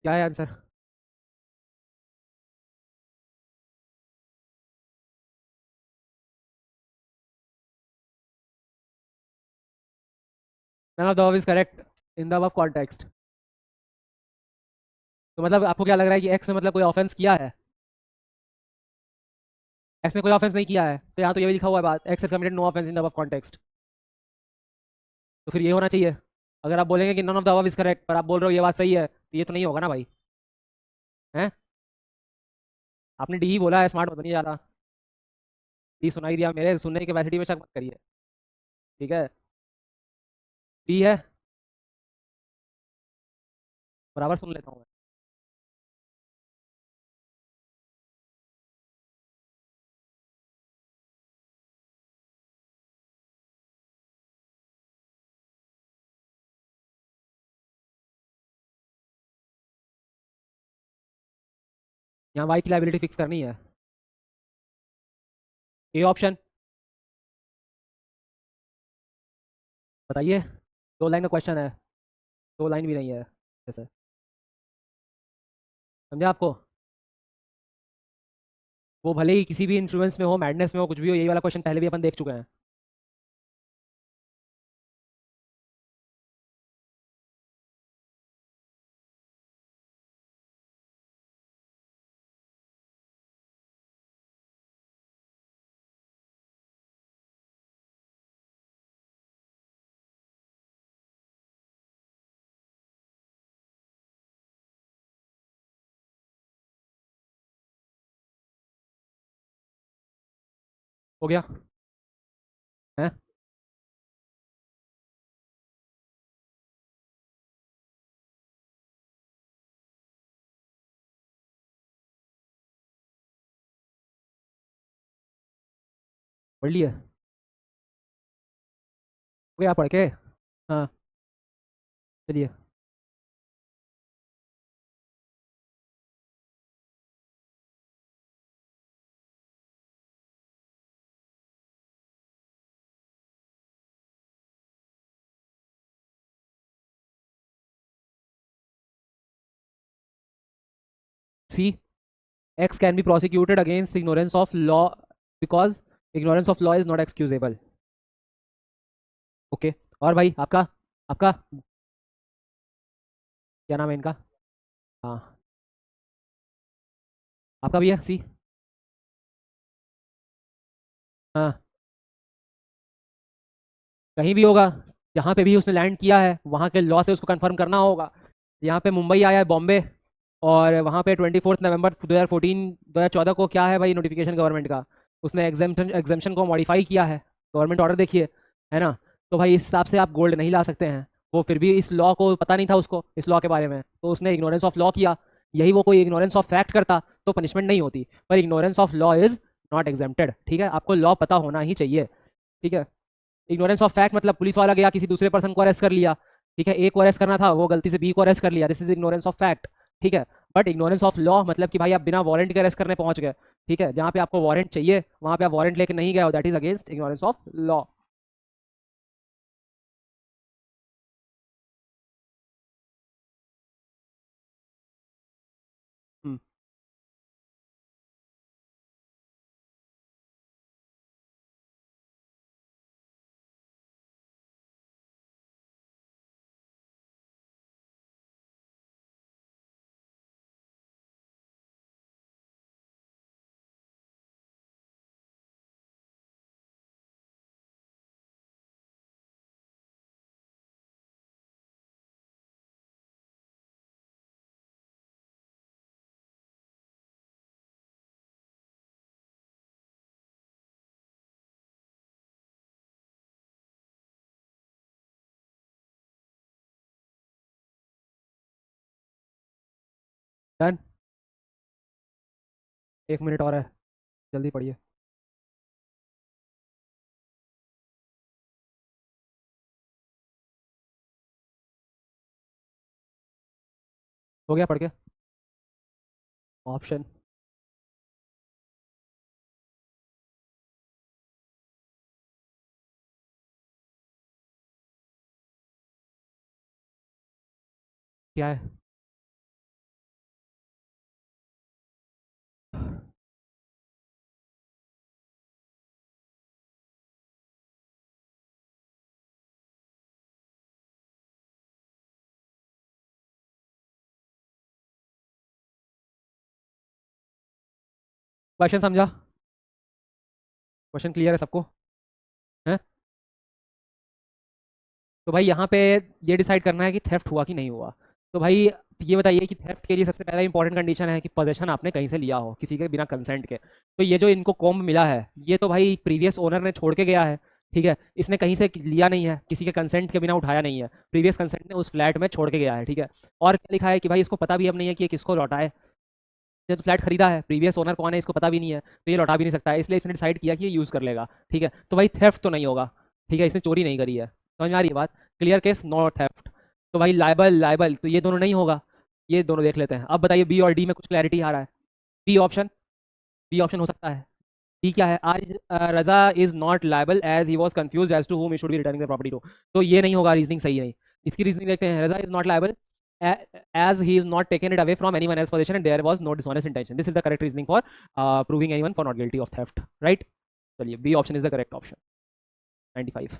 क्या है answer? None of the above is correct in the above context. तो मतलब आपको क्या लग रहा है कि एक्स ने मतलब कोई ऑफेंस किया है? एक्स ने कोई ऑफेंस नहीं किया है, तो यहाँ तो ये भी लिखा हुआ है बात, X has committed no offence in the above context. तो फिर ये होना चाहिए। अगर आप बोलेंगे कि none of the above is correct पर आप बोल रहे हो ये बात सही है, तो ये तो नहीं होगा ना भाई। हैं, आपने डी ही बोला है, स्मार्ट मत बनिए ज़्यादा। डी सुनाई दिया, मेरे सुनने की कैपेसिटी में शक मत करिए। ठीक है, डी है, बराबर सुन लेता हूँ मैं। यहाँ वाई की लाइबिलिटी फिक्स करनी है। ए ऑप्शन बताइए। 2 लाइन का क्वेश्चन है, 2 लाइन भी नहीं है जैसे, समझा आपको। वो भले ही किसी भी इन्फ्लुएंस में हो, मैडनेस में हो, कुछ भी हो, यही वाला क्वेश्चन पहले भी अपन देख चुके हैं। हो गया है। पढ़ लिए, हो गया पढ़ के। हाँ, चलिए। C, X can be prosecuted against ignorance of law because ignorance of law is not excusable. Okay, और भाई आपका, आपका क्या नाम है इनका? हाँ, आपका भी है सी। हाँ, कहीं भी होगा, जहाँ पे भी उसने लैंड किया है वहाँ के लॉ से उसको कंफर्म करना होगा। यहाँ पे मुंबई आया है, बॉम्बे, और वहाँ पे 24 नवंबर 2014 को क्या है भाई नोटिफिकेशन गवर्नमेंट का, उसने एग्जेम्पशन को मॉडिफाई किया है। गवर्नमेंट ऑर्डर देखिए, है ना। तो भाई इस हिसाब से आप गोल्ड नहीं ला सकते हैं। वो फिर भी इस लॉ को पता नहीं था उसको, इस लॉ के बारे में, तो उसने इग्नोरेंस ऑफ लॉ किया। यही वो कोई इग्नोरेंस ऑफ फैक्ट करता तो पनिशमेंट नहीं होती, पर ignorance of law is not exempted. ठीक है, आपको लॉ पता होना ही चाहिए। ठीक है, इग्नोरेंस ऑफ फैक्ट मतलब पुलिस वाला गया किसी दूसरे पर्सन को अरेस्ट कर लिया। ठीक है, ए को अरेस्ट करना था, वो गलती से बी को अरेस्ट कर लिया, this is ignorance of fact. ठीक है, बट इग्नोरेंस ऑफ लॉ मतलब कि भाई आप बिना वारंट के अरेस्ट करने पहुंच गए। ठीक है, जहां पे आपको वारंट चाहिए वहां पे आप वारंट लेके नहीं गए हो, that is against ignorance of law. Done. 1 minute और है, जल्दी पढ़िए। हो गया पढ़ के? ऑप्शन क्या है? क्वेश्चन समझा? क्वेश्चन क्लियर है सबको? है? तो भाई यहाँ पे ये डिसाइड करना है कि थेफ्ट हुआ कि नहीं हुआ। तो भाई ये बताइए कि थेफ्ट के लिए सबसे पहला इंपॉर्टेंट कंडीशन है कि पोजेशन आपने कहीं से लिया हो किसी के बिना कंसेंट के। तो ये जो इनको कॉम्ब मिला है ये तो भाई प्रीवियस ओनर ने छोड़ के गया है। ठीक है, इसने कहीं से लिया नहीं है, किसी के कंसेंट के बिना उठाया नहीं है, प्रीवियस कंसेंट ने उस फ्लैट में छोड़ के गया है। ठीक है, और क्या लिखा है कि भाई इसको पता भी अब नहीं है कि ये किसको लौटाए। ये तो फ्लैट खरीदा है, प्रीवियस ओनर कौन है इसको पता भी नहीं है, तो ये लौटा भी नहीं सकता है, इसलिए इसने डिसाइड किया कि ये यूज़ कर लेगा। ठीक है, तो भाई थेफ्ट तो नहीं होगा। ठीक है, इसने चोरी नहीं करी है, समझ में आ रही है बात? Clear case, not theft. तो भाई लाइबल लाइबल तो ये दोनों नहीं होगा। ये दोनों देख लेते हैं। अब बताइए बी और डी में कुछ क्लैरिटी आ रहा है? बी ऑप्शन, बी ऑप्शन हो सकता है। डी क्या है? आज Raza is not liable as he was confuse as to whom he should be returning the property to। तो ये नहीं होगा, रीजनिंग सही नहीं। इसकी रीजनिंग देखते हैं। Raza is not liable as he is not taken it away from anyone else's possession and there was no dishonest intention, this is the correct reasoning for proving anyone for not guilty of theft, right? चलिए B option is the correct option. 95।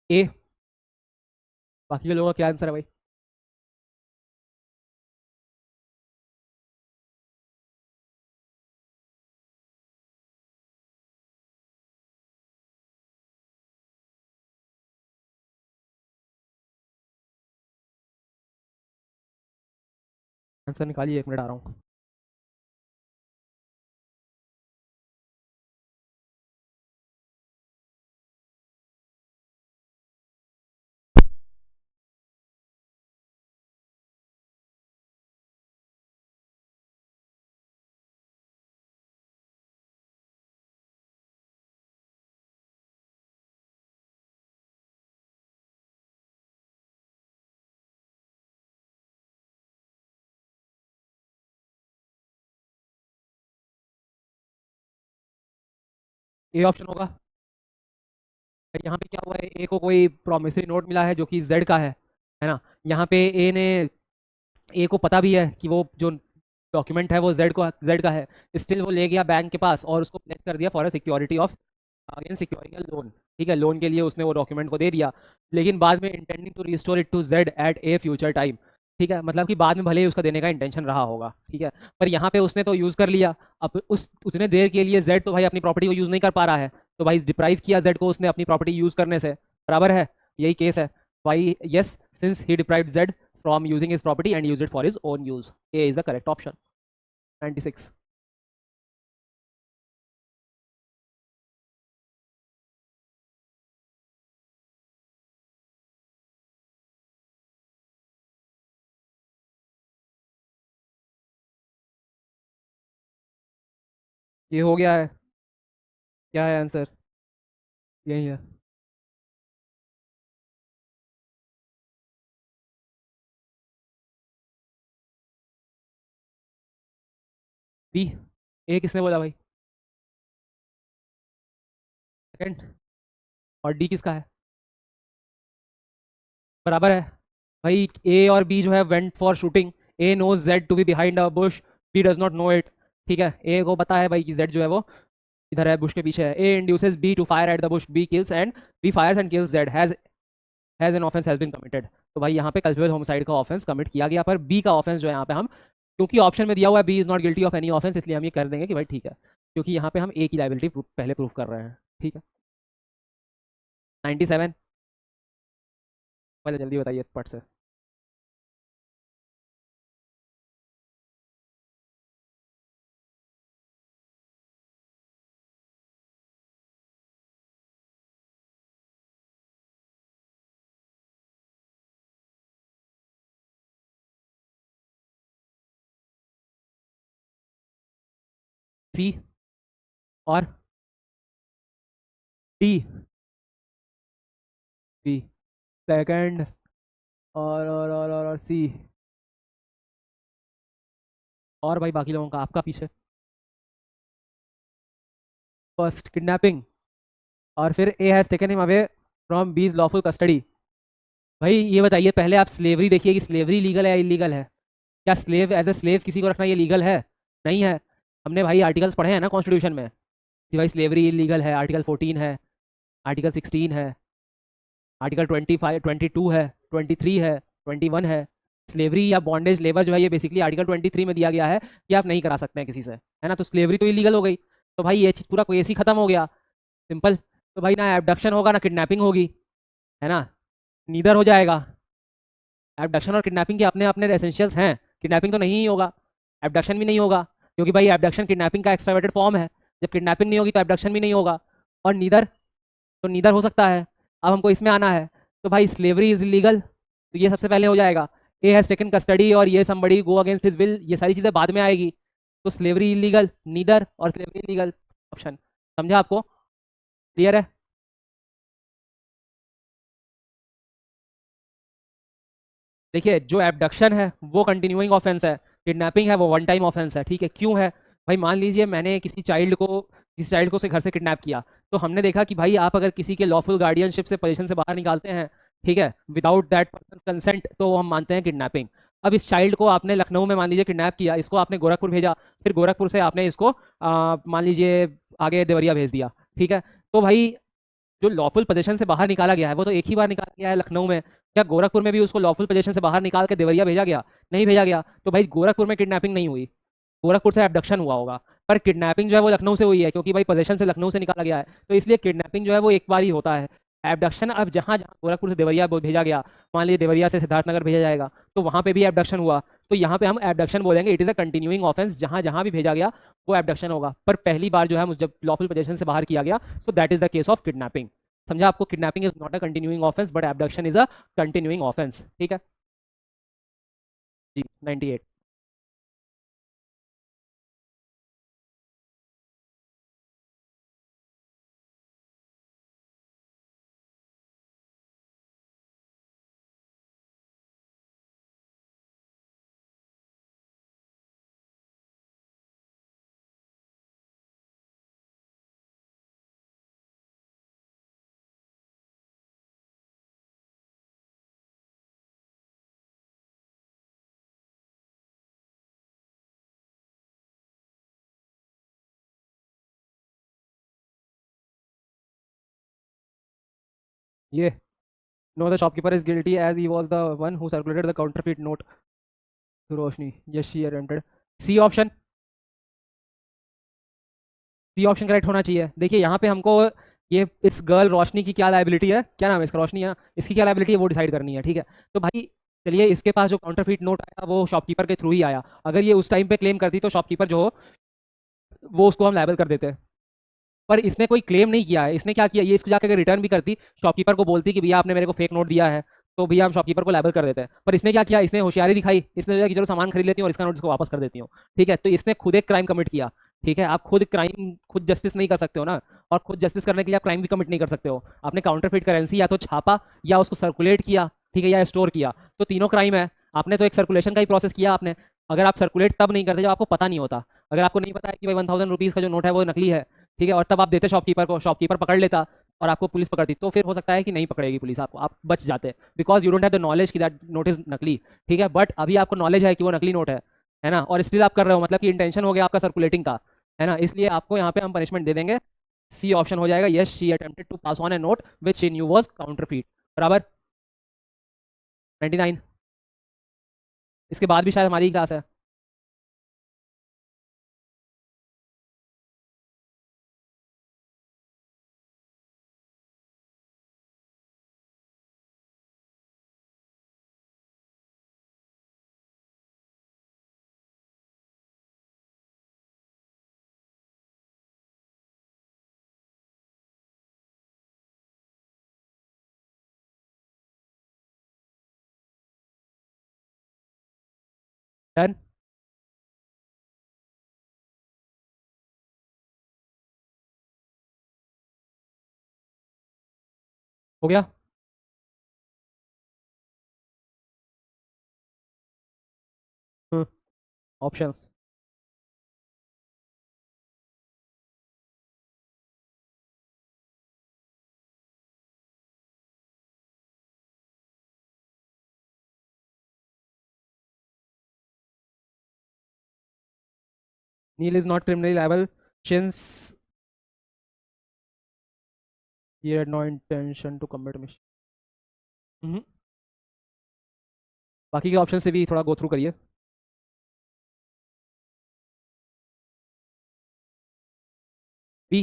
A. बाकी के लोगों का क्या answer है भाई? Answer निकालिए, 1 minute आ रहा हूँ। ए ऑप्शन होगा। यहाँ पे क्या हुआ है, ए को कोई प्रॉमिसरी नोट मिला है जो कि जेड का है ना? यहाँ पे ए ने, ए को पता भी है कि वो जो डॉक्यूमेंट है वो जेड का है, स्टिल वो ले गया बैंक के पास और उसको प्लेस कर दिया for a security of against securing loan, ठीक है, लोन के लिए उसने वो डॉक्यूमेंट को दे दिया, लेकिन बाद में intending to restore it to Z at a future time, ठीक है, मतलब कि बाद में भले ही उसका देने का इंटेंशन रहा होगा, ठीक है, पर यहाँ पे उसने तो यूज़ कर लिया। अब उस उतने देर के लिए जेड तो भाई अपनी प्रॉपर्टी को यूज़ नहीं कर पा रहा है, तो भाई डिप्राइव किया जेड को उसने अपनी प्रॉपर्टी यूज़ करने से, बराबर है, यही केस है भाई। Yes, since he deprived Z from using his property and use it for his own use, A is the correct option. 96। ये हो गया है, क्या है आंसर? यही है। बी। ए किसने बोला भाई? सेकंड। और डी किसका है? बराबर है भाई। ए और बी जो है went for shooting. A knows Z to be behind a bush, B does not know it, ठीक है, ए को पता है भाई कि जेड जो है वो इधर है, बुश के पीछे है। A induces B to fire at the bush, B kills and B fires and kills Z, has an offence has been committed. तो भाई यहाँ पे कल्पित होमसाइड का ऑफेंस कमिट किया गया, पर बी का ऑफेंस जो है यहाँ पे हम, क्योंकि ऑप्शन में दिया हुआ है B is not guilty of any offence, इसलिए हम ये कर देंगे कि भाई ठीक है, क्योंकि यहाँ पे हम ए की लाइबिलिटी पहले प्रूफ कर रहे हैं, ठीक है। 97। पहले जल्दी बताइए पट से। सी और डी। B second. और सी। और भाई बाकी लोगों का आपका पीछे। फर्स्ट किडनैपिंग, और फिर A has taken him away from बीज लॉफुल कस्टडी। भाई ये बताइए पहले आप स्लेवरी देखिए कि स्लेवरी लीगल है या इलीगल है। क्या स्लेव एज ए स्लेव किसी को रखना ये लीगल है? नहीं है। हमने भाई आर्टिकल्स पढ़े हैं ना कॉन्स्टिट्यूशन में कि भाई स्लेवरी इलीगल है, आर्टिकल 14 है, आर्टिकल 16 है, आर्टिकल 25 22 है, 23 है, 21 है। स्लेवरी या बॉन्डेज लेबर जो है ये बेसिकली आर्टिकल 23 में दिया गया है कि आप नहीं करा सकते हैं किसी से, है ना, तो स्लेवरी तो इलीगल हो गई। तो भाई ये चीज़ पूरा केस ही खत्म हो गया, सिंपल। तो भाई ना एबडक्शन होगा ना किडनैपिंग होगी, है ना, नीदर हो जाएगा। एबडक्शन और किडनैपिंग के अपने अपने एसेंशियल्स हैं, किडनैपिंग तो नहीं ही होगा, एबडक्शन भी नहीं होगा, क्योंकि भाई एबडक्शन किडनैपिंग का एक्स्ट्रावेटेड फॉर्म है। जब किडनैपिंग नहीं होगी तो एबडक्शन भी नहीं होगा, और नीदर, तो नीदर हो सकता है। अब हमको इसमें आना है, तो भाई स्लेवरी इज इलीगल, तो ये सबसे पहले हो जाएगा। ए हैज टेकन कस्टडी और ये somebody go against his will, ये सारी चीज़ें बाद में आएगी, तो स्लेवरी इलीगल, नीदर और स्लेवरी इलीगल ऑप्शन। समझा आपको? क्लियर है? देखिए जो एबडक्शन है वो कंटिन्यूइंग ऑफेंस है, किडनैपिंग है वो वन टाइम ऑफेंस है, ठीक है, क्यों है भाई? मान लीजिए मैंने किसी चाइल्ड को से घर से किडनैप किया, तो हमने देखा कि भाई आप अगर किसी के लॉफुल गार्डियनशिप से पोजीशन से बाहर निकालते हैं, ठीक है, विदाउट दैट पर्सन कंसेंट, तो वो हम मानते हैं किडनैपिंग। अब इस चाइल्ड को आपने लखनऊ में मान लीजिए किडनैप किया, इसको आपने गोरखपुर भेजा, फिर गोरखपुर से आपने इसको मान लीजिए आगे देवरिया भेज दिया, ठीक है, तो भाई जो लॉफुल पोजीशन से बाहर निकाला गया है वो तो एक ही बार निकाला गया है लखनऊ में। क्या गोरखपुर में भी उसको लॉफुल पोजीशन से बाहर निकाल के देवरिया भेजा गया? नहीं भेजा गया, तो भाई गोरखपुर में किडनैपिंग नहीं हुई, गोरखपुर से एबडक्शन हुआ होगा। पर किडनैपिंग जो है वो लखनऊ से हुई है, क्योंकि भाई पोजीशन से लखनऊ से निकाला गया है, तो इसलिए किडनैपिंग जो है वो एक बार ही होता है। एबडक्शन अब जहाँ जहाँ गोरखपुर से देवरिया भेजा गया, मान लीजिए देवरिया से सिद्धार्थनगर भेजा जाएगा, तो वहाँ पे भी एबडक्शन हुआ, तो यहाँ पे हम एबडक्शन बोलेंगे, it is a continuing offence, जहाँ जहाँ भी भेजा गया वो एबडक्शन होगा। पर पहली बार जो है जब लॉफुल पोजीशन से बाहर किया गया, so that is the case of kidnapping. समझा आपको? Kidnapping is not a continuing offence but abduction is a continuing offence, ठीक है जी। 98। ये no the shopkeeper is guilty as he was the one who circulated the counterfeit note to Roshni, yes she attempted. C option, C option correct होना चाहिए। देखिए यहाँ पे हमको ये इस गर्ल रोशनी की क्या लाइबिलिटी है, क्या नाम है इसका, रोशनी है, इसकी क्या लाइबिलिटी है वो डिसाइड करनी है, ठीक है। तो भाई चलिए, इसके पास जो काउंटरफीट नोट आया वो शॉपकीपर के थ्रू ही आया। अगर ये उस टाइम पे क्लेम करती तो शॉपकीपर जो हो वो उसको हम लायबल कर देते। पर इसने कोई क्लेम नहीं किया है, इसने क्या किया, ये इसको जाकर अगर रिटर्न भी करती, शॉपकीपर को बोलती कि भैया आपने मेरे को फेक नोट दिया है, तो भैया हम शॉपकीपर को लायबल कर देते हैं। पर इसने क्या किया, इसने होशियारी दिखाई, इसने सोचा कि चलो सामान खरीद लेती हूँ और इसका नोट इसको वापस कर देती हूँ, ठीक है। तो इसने खुद एक क्राइम कमिट किया, ठीक है। आप खुद क्राइम खुद जस्टिस नहीं कर सकते हो ना, और खुद जस्टिस करने के लिए आप क्राइम भी कमिट नहीं कर सकते हो। आपने काउंटरफिट करेंसी या तो छापा या उसको सर्कुलेट किया, ठीक है, या स्टोर किया, तो तीनों क्राइम है। आपने तो एक सर्कुलेशन का ही प्रोसेस किया आपने। अगर आप सर्कुलेट तब नहीं करते जब आपको पता नहीं होता। अगर आपको नहीं पता है कि भाई 1000 रुपीज़ का जो नोट है वो नकली है, ठीक है, और तब आप देते शॉपकीपर को, शॉपकीपर पकड़ लेता और आपको पुलिस पकड़ती, तो फिर हो सकता है कि नहीं पकड़ेगी पुलिस आपको, आप बच जाते, because you don't have the knowledge कि दैट नोट इज नकली, ठीक है। बट अभी आपको नॉलेज है कि वो नकली नोट है ना, और स्टिल आप कर रहे हो, मतलब कि इंटेंशन हो गया आपका सर्कुलेटिंग का, है ना, इसलिए आपको यहाँ पे हम पनिशमेंट दे देंगे। सी ऑप्शन हो जाएगा, yes she attempted to pass on a note which she knew was counterfeit, बराबर। 99। इसके बाद भी शायद हमारी क्लास है। डन। हो गया। Options. Neel is not criminally liable since he had no intention to commit mischief। बाकी के ऑप्शन से भी थोड़ा गो थ्रू करिए। B,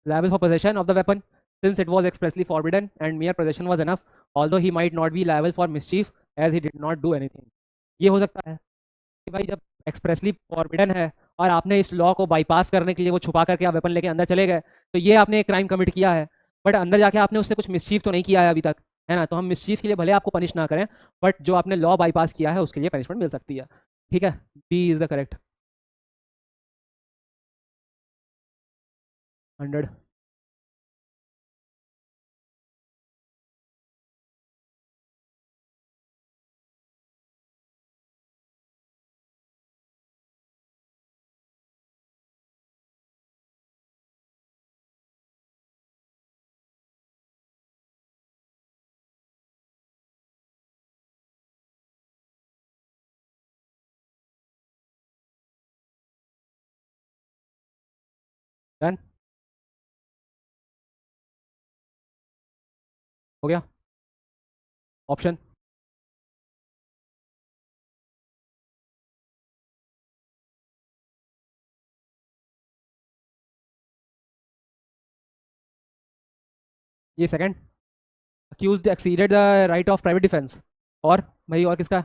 liable for possession of the weapon since it was expressly forbidden and mere possession was enough, although he might not be liable for mischief as he did not do anything। ये हो सकता है कि भाई जब expressly forbidden है और आपने इस लॉ को बाईपास करने के लिए वो छुपा करके आप वेपन लेके अंदर चले गए, तो ये आपने एक क्राइम कमिट किया है। बट अंदर जाके आपने उससे कुछ मिसचीफ तो नहीं किया है अभी तक, है ना। तो हम मिसचीफ के लिए भले आपको पनिश ना करें, बट जो आपने लॉ बाईपास किया है उसके लिए पनिशमेंट मिल सकती है, ठीक है। B is the correct. 100। Done. हो गया। ऑप्शन। ये second, accused exceeded the right of private defence. और भाई और किसका।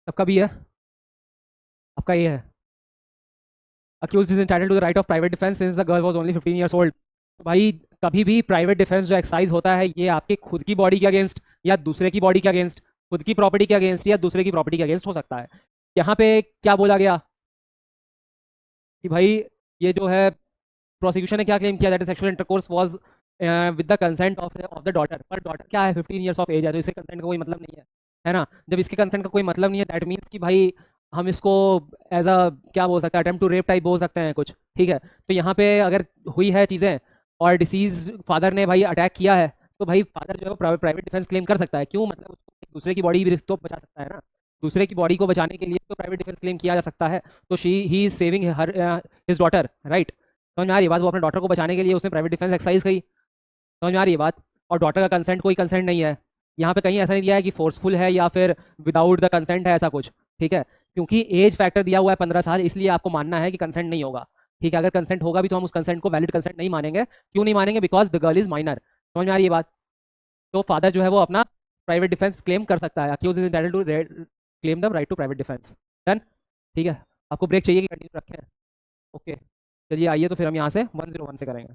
सबका भी है, आपका ये है, accused is entitled to the right of private defence since the girl was only 15 years old. तो भाई कभी भी प्राइवेट डिफेंस जो एक्सरसाइज होता है ये आपके खुद की बॉडी के अगेंस्ट या दूसरे की बॉडी के अगेंस्ट, खुद की प्रॉपर्टी के अगेंस्ट या दूसरे की प्रॉपर्टी के अगेंस्ट हो सकता है। यहाँ पे क्या बोला गया कि भाई ये जो है प्रोसिक्यूशन ने क्या क्लेम किया, that sexual intercourse was with the consent of the daughter. पर डॉटर क्या है, 15 ईयर्स ऑफ एज है, तो इसके कंसेंट का कोई मतलब नहीं है ना। जब इसके कंसेंट का कोई मतलब नहीं है, दैट मीन्स कि भाई हम इसको एज अ क्या बोल सकते हैं, अटेम्प्ट टू रेप टाइप बोल सकते हैं कुछ, ठीक है। तो यहाँ पे अगर हुई है चीज़ें और डिसीज फादर ने भाई अटैक किया है, तो भाई फादर जो है प्राइवेट डिफेंस क्लेम कर सकता है। क्यों, मतलब उसको एक दूसरे की बॉडी भी रिस्क तो बचा सकता है ना। दूसरे की बॉडी को बचाने के लिए तो प्राइवेट डिफेंस क्लेम किया जा सकता है। तो he is saving her his daughter, right. समझ में आ रही है बात? वो अपने डॉटर को बचाने के लिए उसने प्राइवेट डिफेंस एक्सरसाइज की। समझ में आ रही है बात? और डॉटर का कंसेंट, कोई कंसेंट नहीं है यहाँ पे, कहीं ऐसा नहीं दिया है कि फोर्सफुल है या फिर विदाउट द कंसेंट है, ऐसा कुछ। ठीक है, क्योंकि एज फैक्टर दिया हुआ है 15 साल, इसलिए आपको मानना है कि कंसेंट नहीं होगा। ठीक है, अगर कंसेंट होगा भी तो हम उस कंसेंट को वैलिड कंसेंट नहीं मानेंगे। क्यों नहीं मानेंगे? Because the girl is minor. समझ में आ रही है बात? तो फादर जो है वो अपना प्राइवेट डिफेंस क्लेम कर सकता है। Accuse is entitled to claim the right to private defence. Done. ठीक है, आपको ब्रेक चाहिए कि कंटिन्यू रखें? ओके, चलिए आइए तो फिर हम यहाँ से 101 से करेंगे।